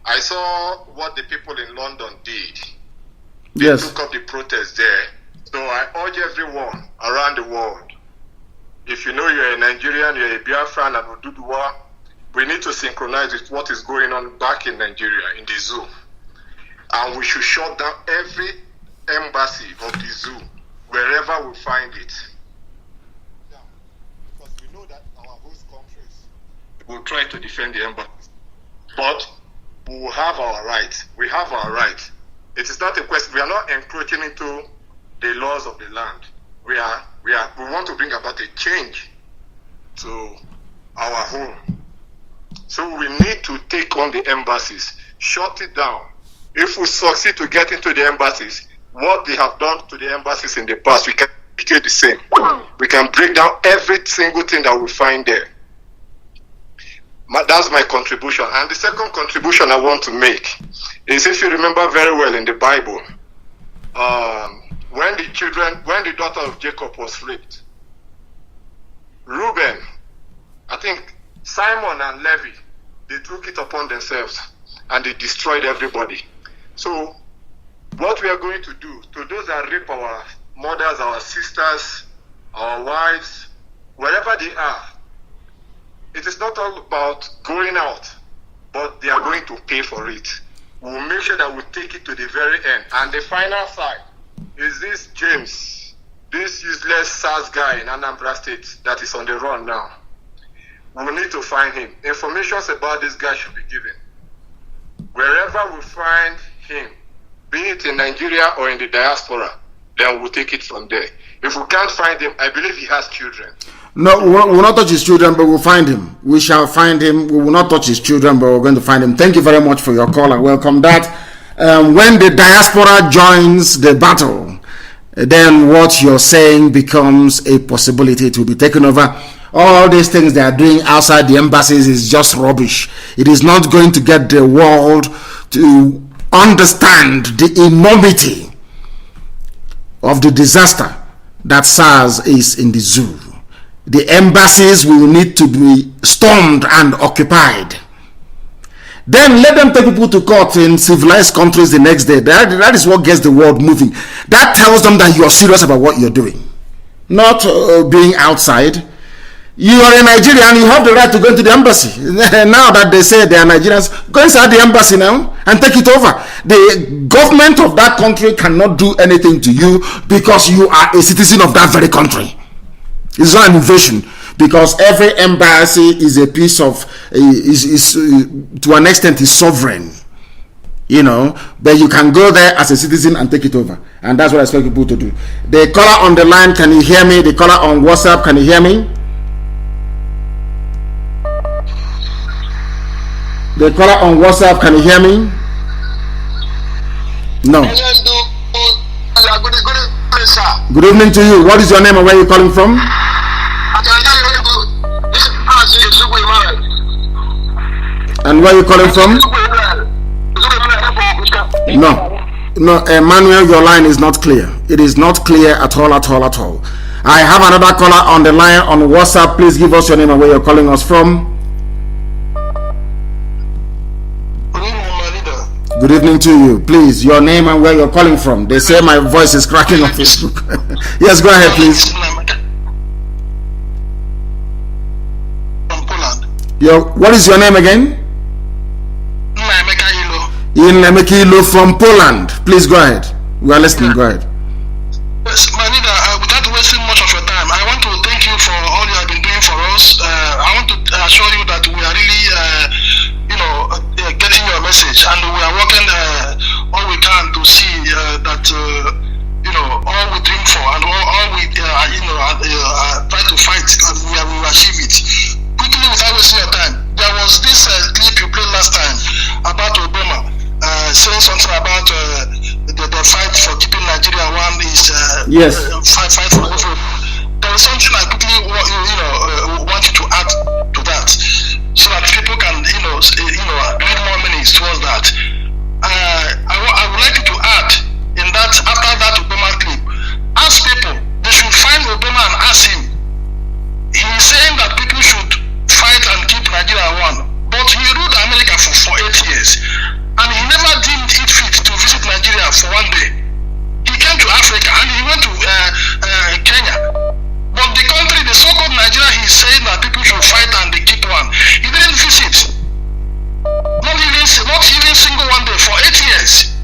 I saw what the people in London did. They took up the protest there. So I urge everyone around the world, if you know you're a Nigerian, you're a Biafran and Oduduwa, we need to synchronize with what is going on back in Nigeria, in the zoo. And we should shut down every embassy of the zoo, wherever we find it. Yeah, because we know that our host countries will try to defend the embassy. But we will have our rights. We have our rights. It is not a question. We are not encroaching into the laws of the land. We want to bring about a change to our home. So we need to take on the embassies, shut it down. If we succeed to get into the embassies, what they have done to the embassies in the past, we can replicate the same. We can break down every single thing that we find there. That's my contribution. And the second contribution I want to make is, if you remember very well in the Bible, when the daughter of Jacob was raped, Reuben, I think Simon and Levi, they took it upon themselves and they destroyed everybody. So what we are going to do to those that rape our mothers, our sisters, our wives, wherever they are, it is not all about going out, but they are going to pay for it. We will make sure that we take it to the very end. And the final side is this James, this useless SARS guy in Anambra State that is on the run now. We will need to find him. Information about this guy should be given. Wherever we find him, be it in Nigeria or in the diaspora, then we'll take it from there. If we can't find him, I believe he has children. No, we will not touch his children, but we'll find him. We shall find him. We will not touch his children, but we're going to find him. Thank you very much for your call. I welcome that. When the diaspora joins the battle, then what you're saying becomes a possibility. It will be taken over. All these things they are doing outside the embassies is just rubbish. It is not going to get the world to understand the enormity of the disaster that SARS is in the zoo. The embassies will need to be stormed and occupied. Then let them take people to court in civilized countries the next day. That is what gets the world moving. That tells them that you're serious about what you're doing, not being outside. You are in Nigeria and you have the right to go into the embassy. Now that they say they are Nigerians, go inside the embassy now and take it over. The government of that country cannot do anything to you because you are a citizen of that very country. It's not an invasion, because every embassy is a piece of, to an extent, is sovereign. You know, but you can go there as a citizen and take it over. And that's what I expect people to do. The caller on the line, can you hear me? The caller on WhatsApp, can you hear me? The caller on WhatsApp, can you hear me? No. Good evening to you. What is your name and where are you calling from? And where are you calling from? No, Emmanuel, your line is not clear. It is not clear at all. I have another caller on the line on WhatsApp. Please give us your name and where you're calling us from. Good evening to you. Please, your name and where you're calling from. They say my voice is cracking on Facebook. Yes, go ahead, please. What is your name again? Nnamdi from Poland. Please go ahead. We are listening. Go ahead. Yes, my leader, without wasting much of your time, I want to thank you for all you have been doing for us. I want to assure you that we are really, getting your message, and we are working all we can to see that all we dream for and all we try to fight, and we will achieve it. Quickly, without wasting your time, there was this clip you played last time about Obama saying something about the fight for keeping Nigeria one is fight for everyone. There is something I quickly want you to add to that, so that people can read more meanings towards that. I would like you to add in that, after that Obama clip, ask people, they should find Obama and ask him. He is saying that people should fight and keep Nigeria one, but he ruled America for 8 years, and he never deemed it fit to visit Nigeria for one day. He came to Africa and he went to Kenya, but the country, the so-called Nigeria, he is saying that people should fight and they keep one. He didn't visit, not even single one day for 8 years.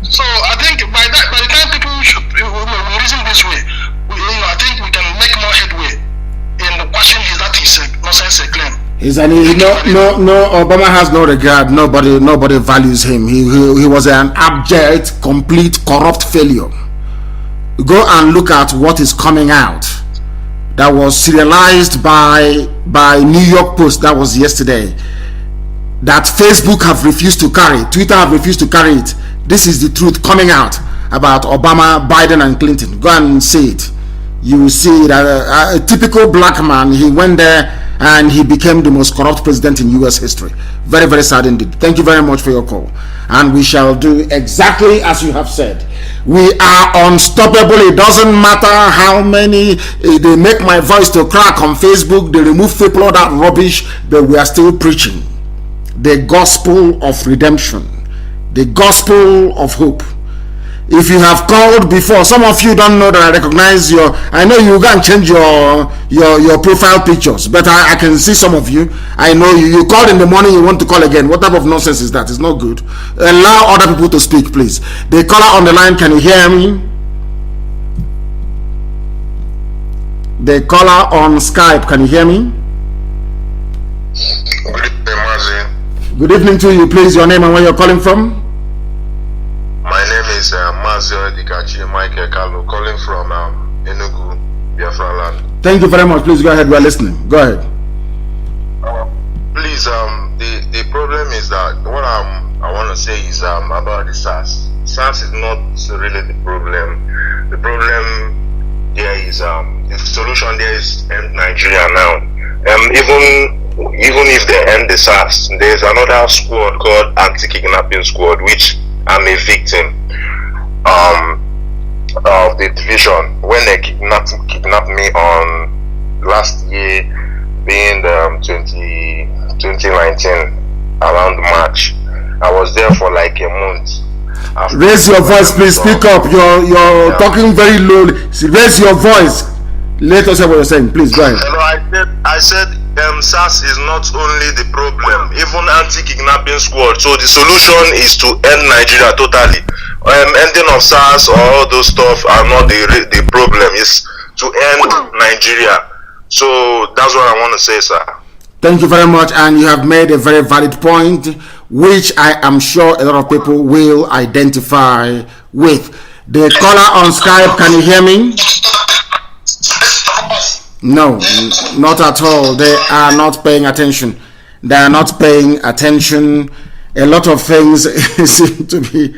So I think by the time people should reason this way, I think we can make more headway in question that is nonsense claim. Obama has no regard. Nobody values him. He was an abject, complete, corrupt failure. Go and look at what is coming out. That was serialized by New York Post. That was yesterday. That Facebook have refused to carry. Twitter have refused to carry it. This is the truth coming out about Obama, Biden, and Clinton. Go and see it. You will see that a typical black man, he went there and he became the most corrupt president in US history. Very, very sad indeed. Thank you very much for your call. And we shall do exactly as you have said. We are unstoppable. It doesn't matter how many they make my voice to crack on Facebook, they remove people, all that rubbish, but we are still preaching the gospel of redemption, the gospel of hope. If you have called before, some of you don't know that I recognize your, I know you can change your profile pictures, but I can see some of you. I know you called in the morning, you want to call again. What type of nonsense is that? It's not good. Allow other people to speak, please. The caller on the line, can you hear me? The caller on Skype, can you hear me? Good evening, Mazi. Good evening to you, please. Your name and where you're calling from? My name is Mazi Nnamdi Kanu, calling from Enugu, Biafra land. Thank you very much. Please go ahead. We are listening. Go ahead. Please, the problem is that what I want to say is about the SARS. SARS is not really the problem. The problem there is the solution there is end Nigeria now. Even if they end the SARS, there's another squad called Anti-Kidnapping Squad, which I'm a victim of the division. When they kidnapped me on last year, being 2019, around March, I was there for like a month. Raise your voice, please. Speak up. You're talking very low. Raise your voice. Let us hear what you're saying. Please go ahead. Hello, I said SARS is not only the problem, even anti-kidnapping squad. So the solution is to end Nigeria totally. Ending of SARS or all those stuff are not the problem. It's to end Nigeria. So that's what I want to say, sir. Thank you very much, and you have made a very valid point, which I am sure a lot of people will identify with. The caller on Skype, can you hear me? No, not at all. They are not paying attention. They are not paying attention. A lot of things seem to be.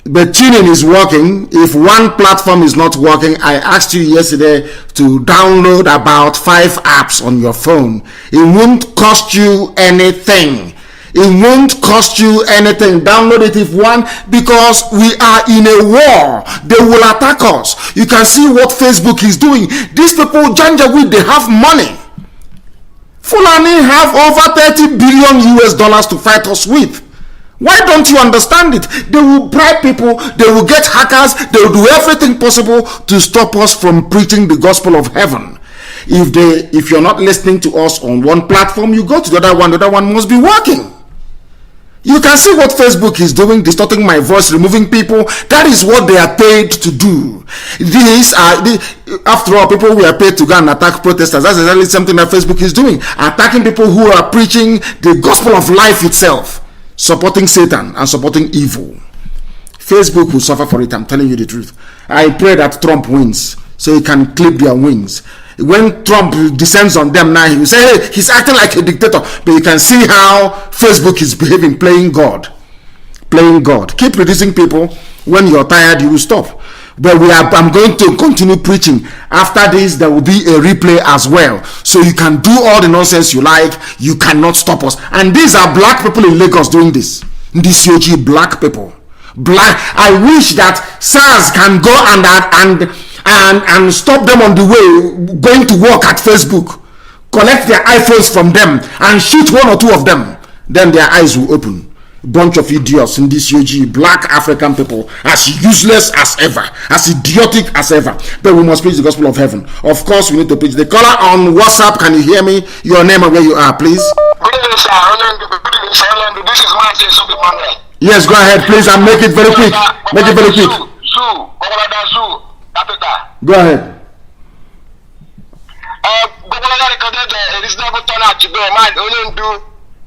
But tuning is working. If one platform is not working, I asked you yesterday to download about 5 apps on your phone. It won't cost you anything. It won't cost you anything. Download it if one, because we are in a war. They will attack us. You can see what Facebook is doing. These people, Janjaweed, they have money. Fulani have over $30 billion US to fight us with. Why don't you understand it? They will bribe people, they will get hackers, they will do everything possible to stop us from preaching the gospel of heaven. If you're not listening to us on one platform, you go to the other one must be working. You can see what Facebook is doing, distorting my voice, removing people. That is what they are paid to do. After all, people who are paid to go and attack protesters. That's exactly something that Facebook is doing. Attacking people who are preaching the gospel of life itself. Supporting Satan and supporting evil. Facebook will suffer for it, I'm telling you the truth. I pray that Trump wins so he can clip their wings. When Trump descends on them now, he will say, hey, he's acting like a dictator. But you can see how Facebook is behaving, playing God. Playing God. Keep reducing people. When you're tired, you will stop. But I'm going to continue preaching. After this, there will be a replay as well. So you can do all the nonsense you like. You cannot stop us. And these are black people in Lagos doing this. These Yoji black people. I wish that SARS can go and stop them on the way going to work at Facebook. Collect their iPhones from them and shoot 1 or 2 of them. Then their eyes will open. Bunch of idiots in this UG, black African people, as useless as ever, as idiotic as ever. But we must preach the gospel of heaven. Of course, we need to preach. The caller on WhatsApp, can you hear me? Your name and where you are, please. Good evening, sir. This is Mazi Nnamdi. Yes, go ahead, please, and make it very quick. Make it very quick. Go ahead.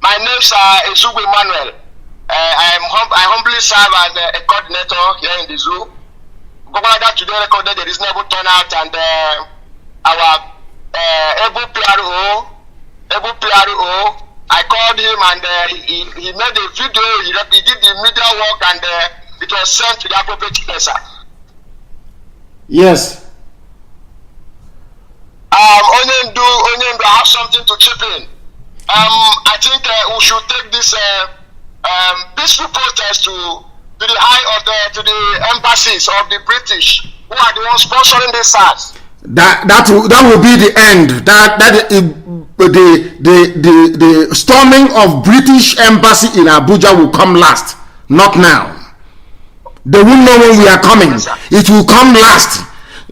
My name is Ezugbo Emmanuel. I humbly serve as a coordinator here in the zoo. Governor today recorded the reasonable turnout, and our able PRO, I called him, and he made a video. He did the media work, and it was sent to the appropriate place. Yes. Onyendu, I have something to chip in. I think we should take this peaceful protest to the embassies of the British, who are the ones sponsoring this SARS. That will be the end. The storming of British embassy in Abuja will come last, not now. They won't know when we are coming. It will come last,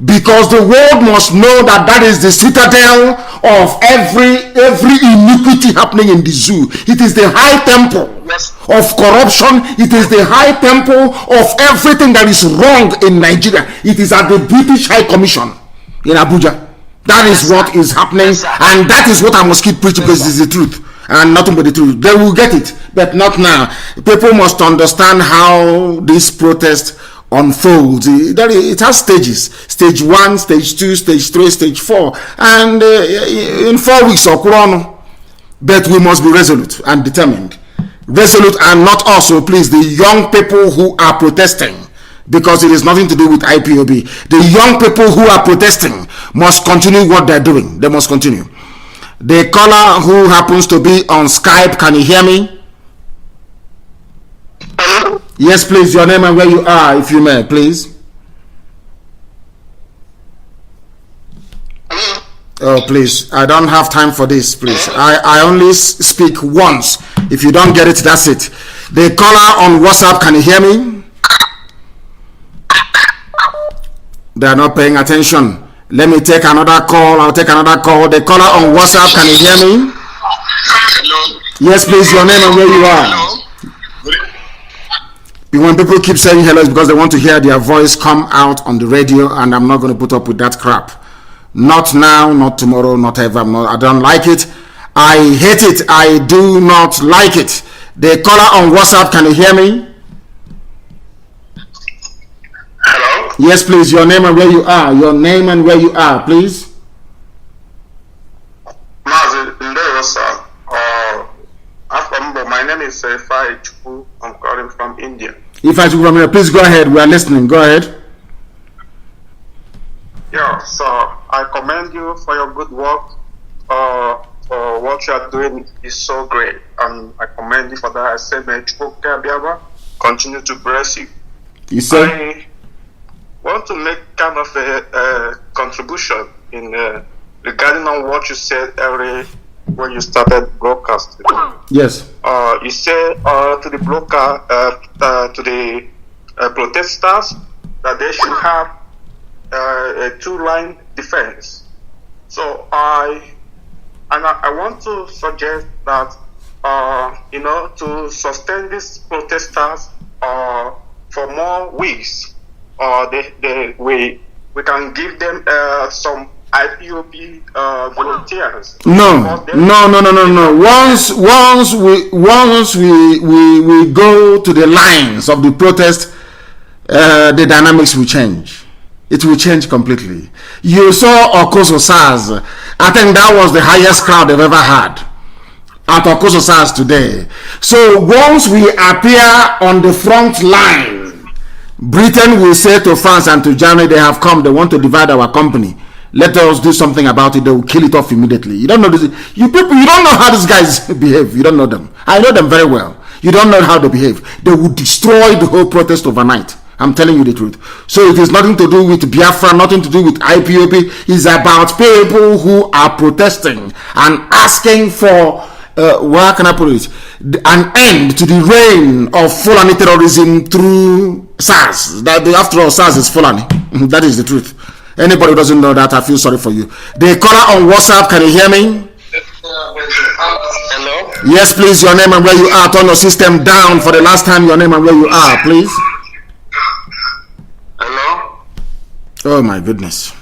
because the world must know that is the citadel of every iniquity happening in the zoo. It is the high temple of corruption. It is the high temple of everything that is wrong in Nigeria. It is at the British High Commission in Abuja. That is what is happening, and that is what I must keep preaching, because it is the truth and nothing but the truth. They will get it, but not now. People must understand how this protest unfolds. It has stages: stage 1, stage 2, stage 3, stage 4, and in 4 weeks or chrono. But we must be resolute and determined. Resolute, and not also, please, the young people who are protesting, because it is nothing to do with IPOB. The young people who are protesting must continue what they're doing. They must continue. The caller who happens to be on Skype, can you hear me? Yes, please, your name and where you are, if you may, please. Oh, please, I don't have time for this, please. I only speak once. If you don't get it, that's it. The caller on WhatsApp, can you hear me? They are not paying attention. Let me take another call. I'll take another call. The caller on WhatsApp, can you hear me? Hello. Yes, please, your name and where you are. Hello. When people keep saying hello, it's because they want to hear their voice come out on the radio, and I'm not going to put up with that crap. Not now, not tomorrow, not ever. I don't like it. I hate it. I do not like it. The caller on WhatsApp, can you hear me? Hello. Yes, please, your name and where you are. Your name and where you are, please. Mazi Nnamdi, sir. My name is Ipob. I'm calling from India. Ipob from India, please go ahead. We are listening. Go ahead. Yeah, so I commend you for your good work. For what you are doing is so great, and I commend you for that. I say, may Biafra continue to bless you. You say? I want to make kind of a contribution in regarding on what you said earlier when you started broadcasting. Yes. You said to the to the protesters that they should have a two-line defense. So I want to suggest that to sustain these protesters for more weeks, we can give them some IPOB volunteers. No. Once we go to the lines of the protest, the dynamics will change. It will change completely. You saw Okoso SARS. I think that was the highest crowd they've ever had at Okoso SARS today. So once we appear on the front line, Britain will say to France and to Germany, they have come, they want to divide our company. Let us do something about it. They will kill it off immediately. You don't know this. You people, you don't know how these guys behave. You don't know them. I know them very well. You don't know how they behave. They will destroy the whole protest overnight. I'm telling you the truth. So it is nothing to do with Biafra, nothing to do with IPOB. It's about people who are protesting and asking for, where can I put it, an end to the reign of Fulani terrorism through SARS. After all, SARS is Fulani. That is the truth. Anybody who doesn't know that, I feel sorry for you. The caller on WhatsApp, can you hear me? Hello. Yes, please, your name and where you are. Turn your system down for the last time. Your name and where you are, please. Hello. Oh my goodness.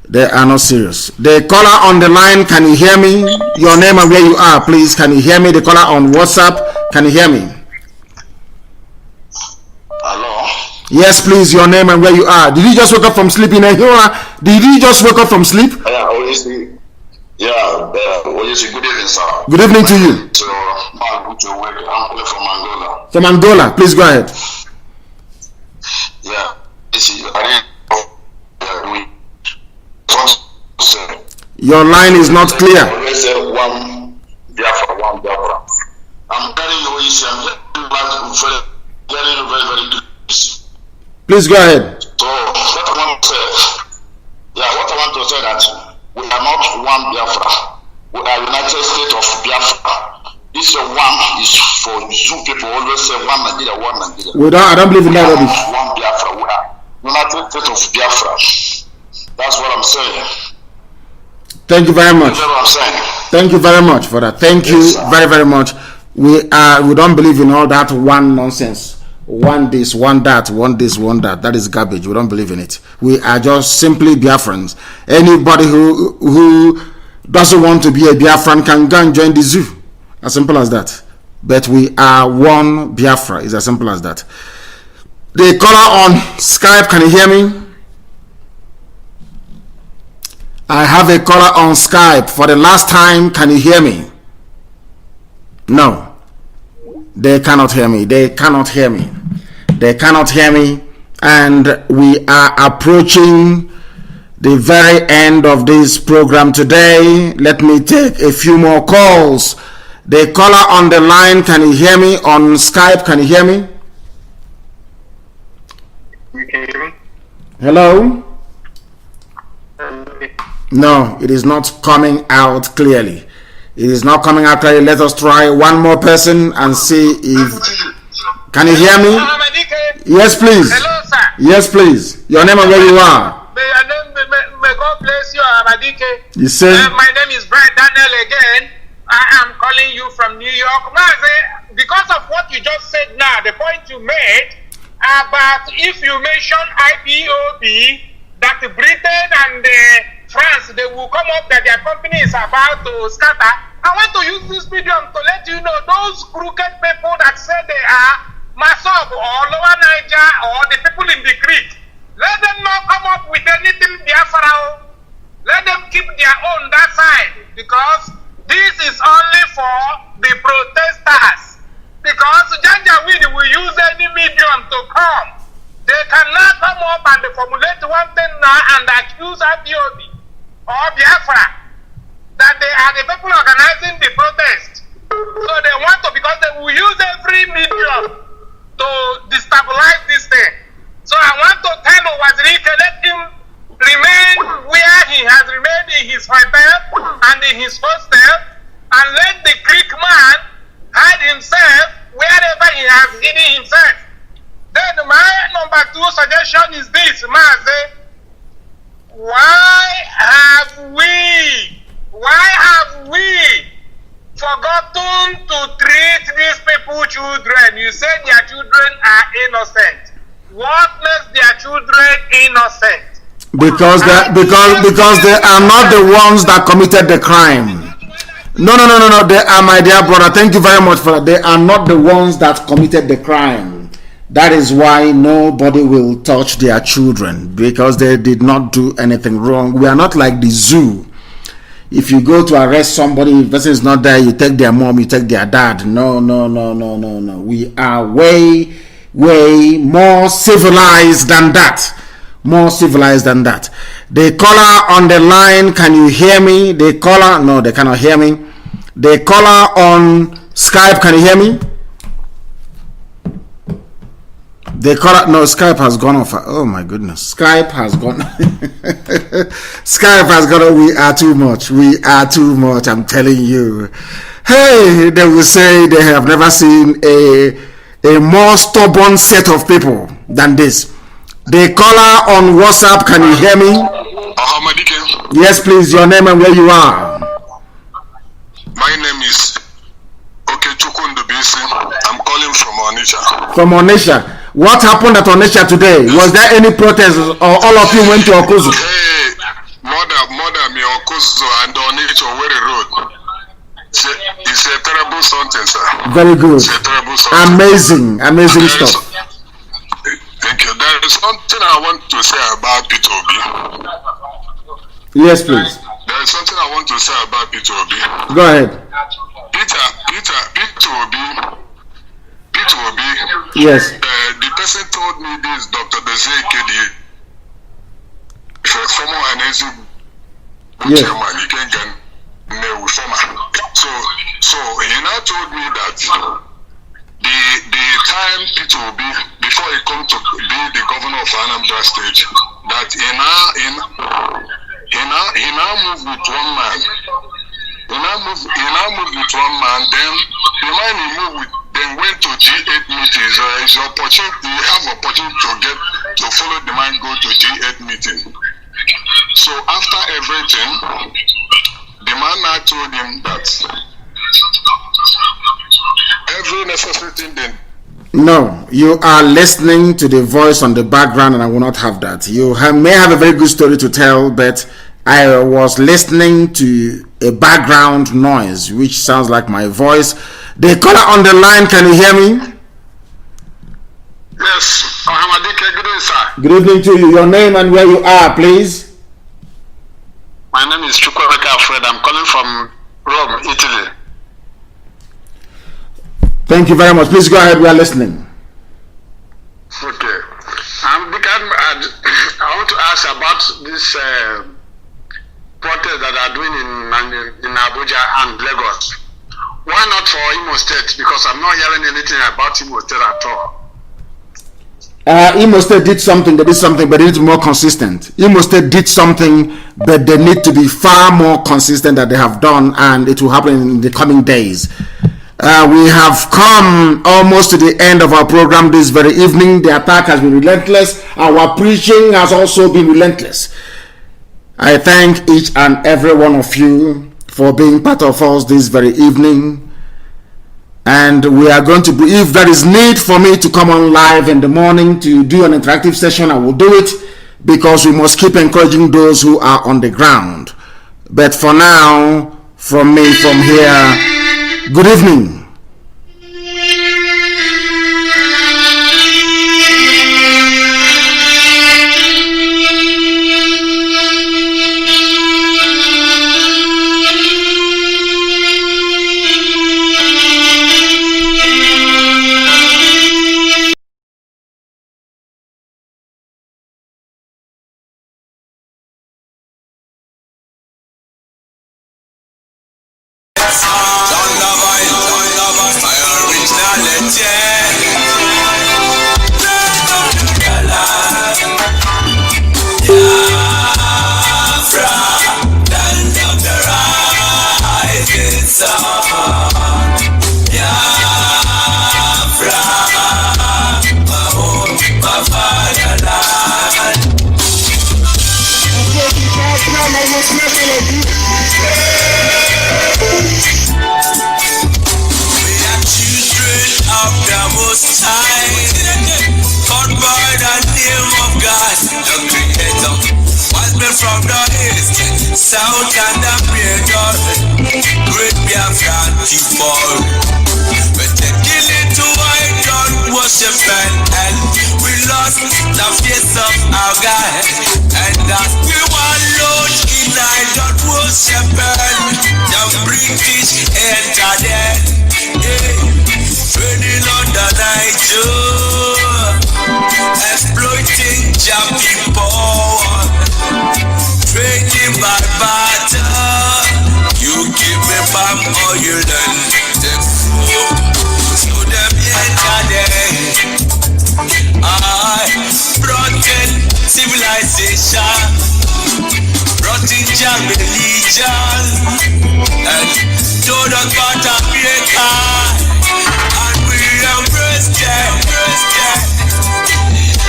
They are not serious. The caller on the line, can you hear me? Your name and where you are, please. Can you hear me? The caller on WhatsApp, can you hear me? Hello. Yes, please, your name and where you are. Did you just wake up from sleep in a hero? Did you just wake up from sleep? Yeah, obviously. Yeah, obviously. Good evening, sir. Good evening to you. So, I'm calling from Angola. From Angola, please go ahead. Yeah, this is Your line is not clear. Always say one Biafra, one Biafra. I'm telling you, I'm very easy. Please go ahead. So what I want to say, what I want to say that we are not one Biafra. We are United States of Biafra. This one is for Zoo people. Always say one Nigeria, one Nigeria. I don't believe in that rubbish. One Biafra. We are United States of Biafra. That's what I'm saying. Thank you very much. That's what I'm saying. Thank you very much for that. Thank you very, very much. We don't believe in all that one nonsense. One this, one that, one this, one that. That is garbage. We don't believe in it. We are just simply Biafrans. Anybody who doesn't want to be a Biafran can go and join the zoo. As simple as that. But we are one Biafra. It's as simple as that. The caller on Skype, can you hear me? I have a caller on Skype for the last time. Can you hear me? No. They cannot hear me. They cannot hear me. They cannot hear me. And we are approaching the very end of this program today. Let me take a few more calls. The caller on the line, can you hear me? On Skype, can you hear me? You can hear me? Hello? No, it is not coming out clearly. It is not coming out clearly. Let us try one more person and see if... Can you hear me? Yes, please. Hello, sir. Yes, please. Your name and where you are. May God bless you, Amadike. You say? My name is Brian Daniel again. I am calling you from New York. Mazi, because of what you just said now, the point you made about if you mention IPOB, that Britain and France, they will come up that their company is about to scatter. I want to use this medium to let you know those crooked people that say they are Masob or Lower Niger or the people in the creek. Let them not come up with anything Biafra. Let them keep their own that side, because this is only for the protesters. Because Janjaweed will use any medium to come. They cannot come up and formulate one thing now and accuse IPOB or Biafra that they are the people organizing the protest. So they want to, because they will use every medium to destabilize this thing. So I want to tell Wazirike, let him remain where he has remained in his hotel and in his hostel, and let the Greek man hide himself wherever he has hidden himself. Then my number 2 suggestion is this, Mazi. Why have we forgotten to treat these people children? You said their children are innocent. What makes their children innocent? Because they are not the ones that committed the crime. No. They are, my dear brother. Thank you very much for that. They are not the ones that committed the crime. That is why nobody will touch their children, because they did not do anything wrong. We are not like the zoo. If you go to arrest somebody, if the person is not there, you take their mom, you take their dad. No. We are way more civilized than that. More civilized than that. The caller on the line, can you hear me? The caller, no, they cannot hear me. The caller on Skype, can you hear me? The caller, no, Skype has gone off. Oh my goodness, Skype has gone. Skype has gone. We are too much. We are too much. I'm telling you. Hey, they will say they have never seen a more stubborn set of people than this. The caller on WhatsApp, can you hear me? Yes, please. Your name and where you are. My name is Okechukundubisi. I'm calling from Onitsha. From Onitsha. What happened at Onitsha today? Was there any protest, or all of you went to Okuzu? Hey, mother, me Okuzu and Onitsha Owerri Road. It's a terrible something, sir. Very good. It's a terrible something. Amazing stuff. Thank you. There is something I want to say about P2B. Yes, please. There is something I want to say about P2B. Go ahead. P2B. Yes. The person told me this, Dr. Dezekedi. Someone chairman, he can't get no reformer. So he now told me that the time it will be before he come to be the governor of Anambra State, that he now moved with one man. He now moved with one man. Then the man he moved with then went to G8 meetings. His opportunity, he have opportunity to follow the man go to G8 meeting. So after everything, the man now told him that every necessary thing then. No, you are listening to the voice on the background, and I will not have that. You may have a very good story to tell, but I was listening to a background noise, which sounds like my voice. The caller on the line, can you hear me? Yes, good evening, sir. Good evening to you. Your name and where you are, please. My name is Chukwuemeka Fred. I'm calling from Rome, Italy. Thank you very much. Please go ahead. We are listening. Okay. I want to ask about this protest that are doing in Abuja and Lagos. Why not for Imo State? Because I'm not hearing anything about Imo State at all. Imo State did something, they but they need to be more consistent. Imo State did something, but they need to be far more consistent than they have done, and it will happen in the coming days. We have come almost to the end of our program this very evening. The attack has been relentless. Our preaching has also been relentless. I thank each and every one of you for being part of us this very evening. And we are going to, if there is need for me to come on live in the morning to do an interactive session, I will do it, because we must keep encouraging those who are on the ground. But for now, from me, from here, good evening. From the east, south and Africa, great Biafra people. We're taking it to idol worship and we lost the face of our God. And that we were Lord in idol worship and the British entered it. Training on the night, exploiting Jam people. Training by barter, you give me palm oil and take food. So them enter there. I brought in civilization, brought in Jam religion, and told us about America, and we embraced them.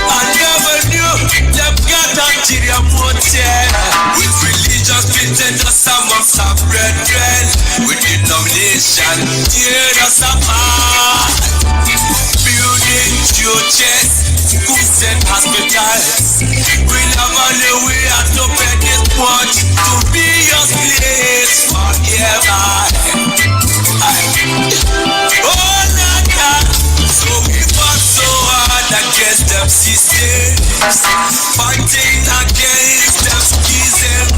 I never knew them got Nigeria with religious pretend us amongst our brethren, with denomination tear us apart. Building churches, schools and hospitals, we never knew we had to pay this much to be your slaves forever. Oh, Nana, so we fought so hard against them systems, fighting against them schisms.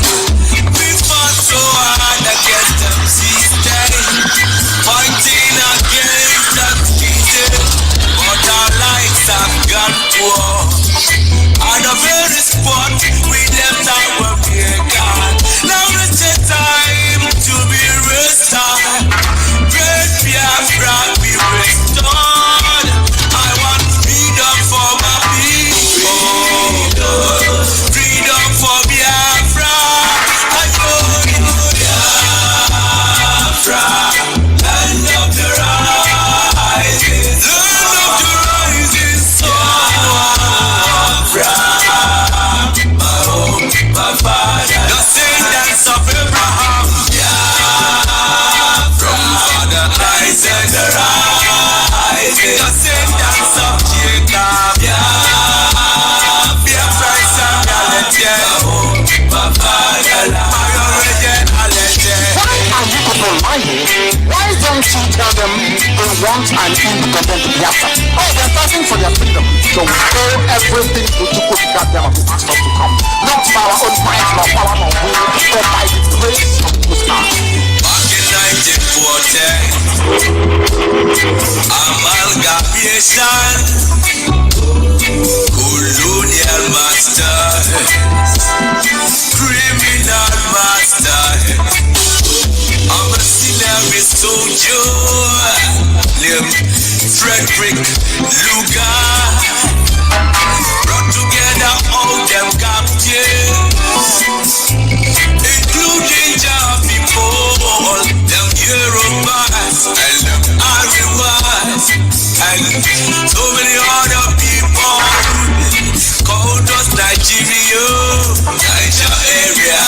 We fought so hard against them systems, fighting against them schisms. But our lives have gone poor. And the very spot we left our work here, God. Now want an independent Biafra. Oh, they're fighting for their freedom. So we owe everything to copycat them and to ask us to come. Not by our own might, nor power, nor will, but by the grace of the God. Back in 1940, amalgamation, colonial master, criminal master. I'm a sinner soldier named Frederick Lugar. Brought together all them captives, including Jah people, them Yorubas and them Arivas, and so many other people. Called us Nigeria, Niger area.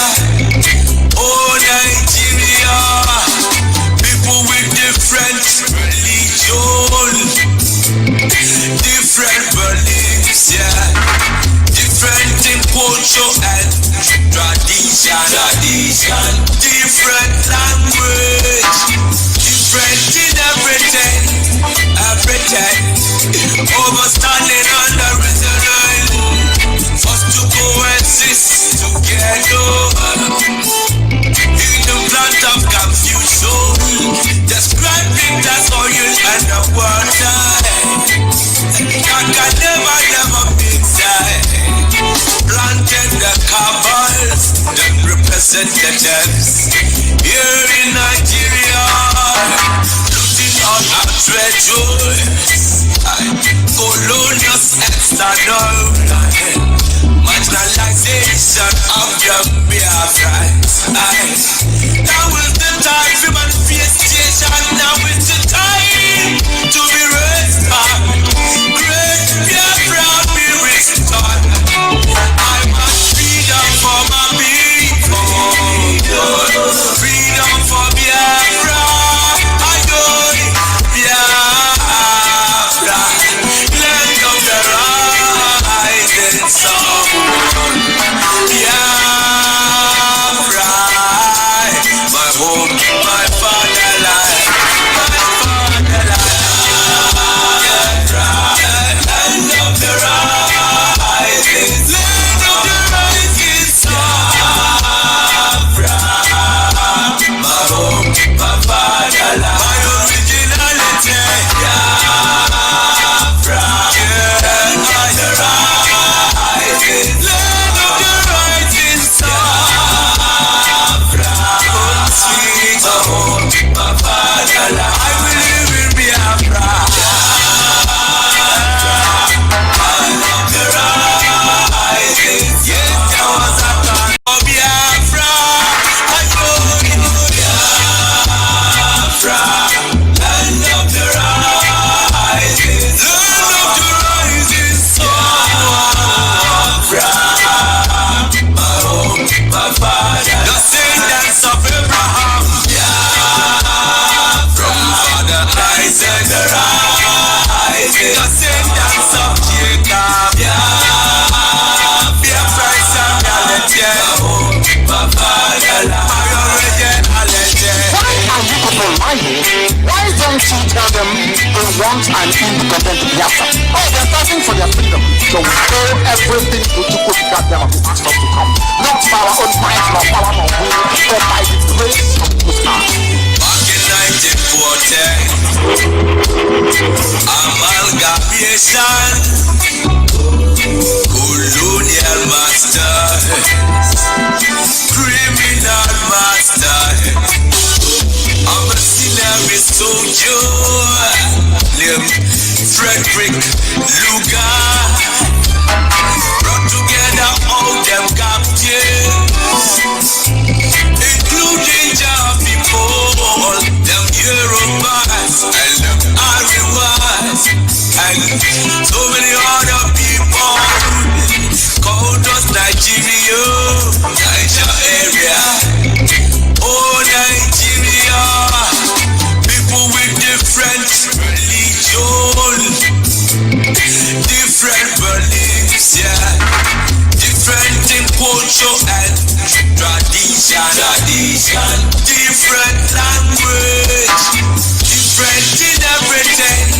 Oh, Nigeria, people with different religion, different beliefs, yeah, different in culture and tradition, different language, different in everything, overstanding under resident, us to coexist together. Plant of confusion, describing that oil and the water that can never mix. Planted the cabals, the representatives here in Nigeria, looting out our treasures, colonial external marginalization of the Biafra. Now is the time for manifestation. Now is the time to be restored. Great Biafra be restored. I want freedom for my people. Freedom for Biafra. I know Biafra, land of the rising sun. Biafra, my home, my fatherland, Biafra, land of the rising sun. Biafra, my home, my fatherland, my originality. Biafra, land of the rising sun. My fatherland, I will live in Biafra. I love the rising. Yes, there was a time for Biafra. I know Biafra. Land of the rising. Land of the rising sun. Biafra, my home, my father. The descendants of Abraham. Isaac, the rising, descendants of Jacob. Biafra is a reality. My fatherland, my originality. Why are you people lying? Why don't you tell them they want an independent Biafra? Oh, they're fighting for their freedom. So we owe everything to copycat them and to ask us to come. Not by our own might, nor power, nor will, but by the grace of the God. 1940, amalgamation, colonial master, criminal master. I'm a sinner soldier named Frederick Lugar. Brought together all them captives, including Jah people, them Yorubas and them Arivas, and so many other people. Called us Nigeria, Niger area. Oh, Nigeria, people with different religion, different beliefs, yeah, different in culture and tradition, different language, different in everything,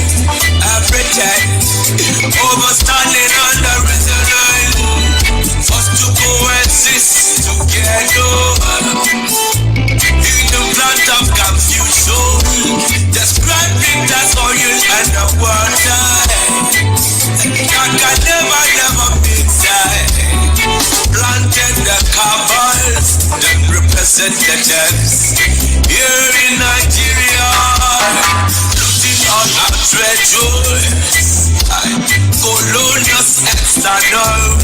overstanding on the resident. Us to coexist together in the plant of confusion, describing that oil and the water that can never be inside. Planted the cabals, the representatives here in Nigeria, looting on our treasures, colonial external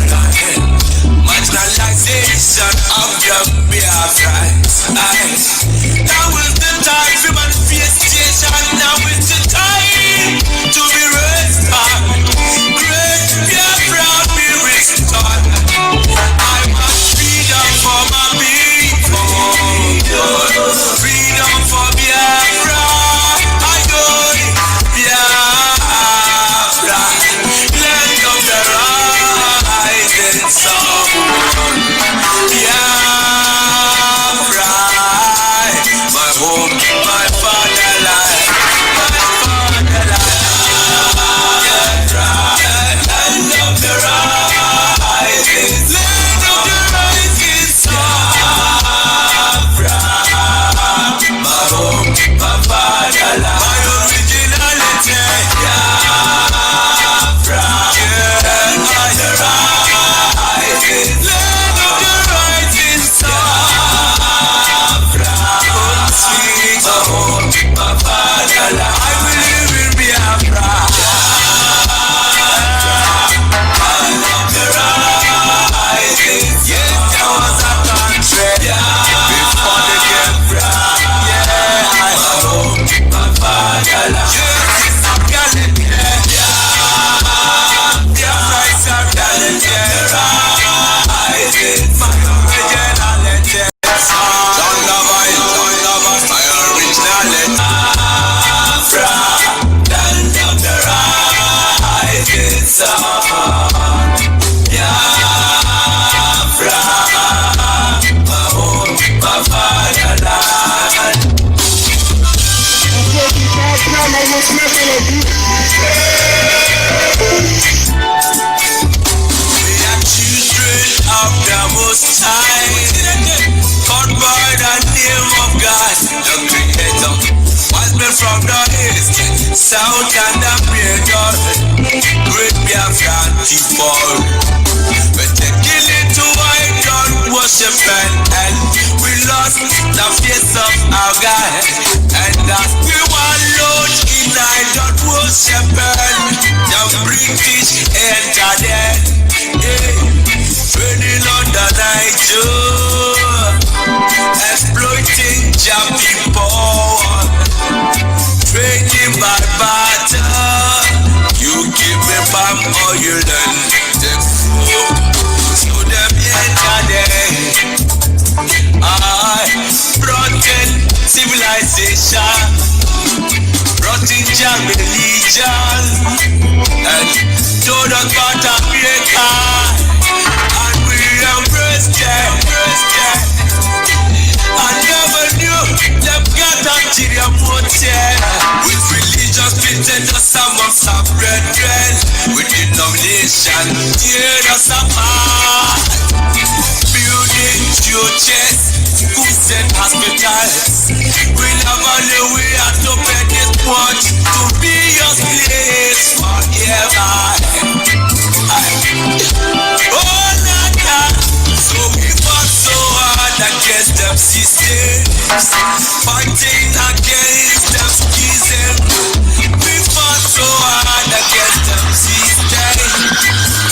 marginalization of the Biafra. Now is the time for manifestation. Now is the time to be restored. Great Biafra be restored. I want freedom for my people. Freedom for Biafra. Biafra, land of the rising sun. Biafra, my home, my fatherland, Biafra, land of the rising sun. Biafra, my home, my fatherland, my originality. Biafra, land of the rising sun. Sweet home, my fatherland. I believe in Biafra. Land of the rising. Yes, there was a country before the Biafra. Yeah, my home, my fatherland. Yes, it's a reality. Biafra is a reality. Rising, my originality. Don't love my originality. Biafra, land of the rising sun. Biafra, my home, my fatherland. We are children of the Most High, called by the name of God, the Creator. Wise men from the east, south, and the middle, great Biafra people. We take it to idol worship and we lost the face of our God, and that we were lost in idol worship. The British entered it, training on the Niger, exploiting Jam people, trading by barter. You give me palm oil and take food, so them entered it. I brought in civilization, brought in Jam religion, and told us about America, and we embraced them. I never knew them got Nigeria motel with religious pretenders amongst our brethren, with denomination tear us apart. Building churches, schools and hospitals. We never knew we had to pay this much to be your slaves forever. Oh, Nata, so we fought so hard against them systems, fighting against them schism. We fought so hard against them systems,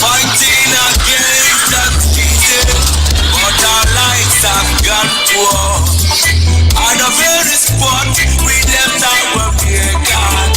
fighting against them schism. But our lives have gone poor. At the very spot we left our work here, God.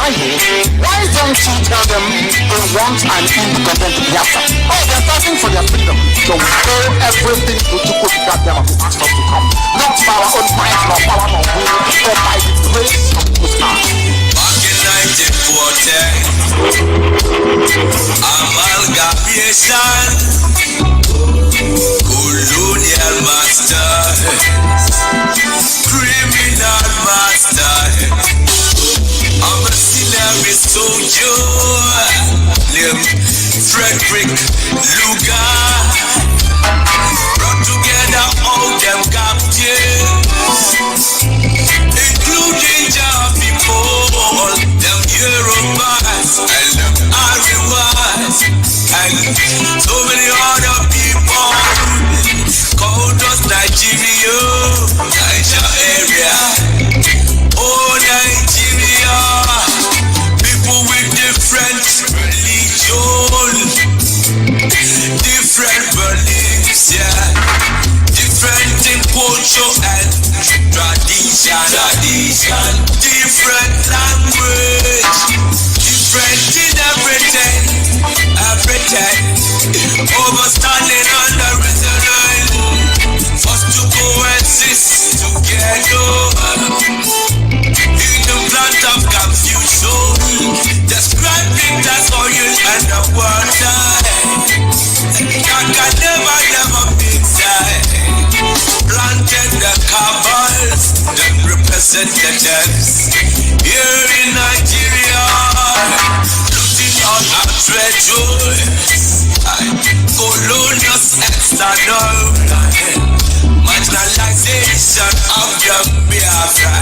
Why don't you tell them they want an independent Biafra? Oh, they're fighting for their freedom. So we owe everything to Chukwuka to ask us to come. Not by our own might, nor power, nor will, but by the grace of the God. Back in 1940, amalgamation, colonial master, criminal master, I'm a sinner soldier, named Frederick Lugar, brought together all them captives, including Jah people, them Yorubas and them Arivas, and so many other people called us Nigeria, Niger area. Oh Nigeria, people with different religion, different beliefs, yeah, different in culture and tradition, different language, different in everything, overstanding under resident, forced to coexist together in the plant of confusion, describing the soil and the water that can never mix. Planted the cabals, the representatives here in Nigeria, looting on our treasures, colonial external marginalization of the Biafra.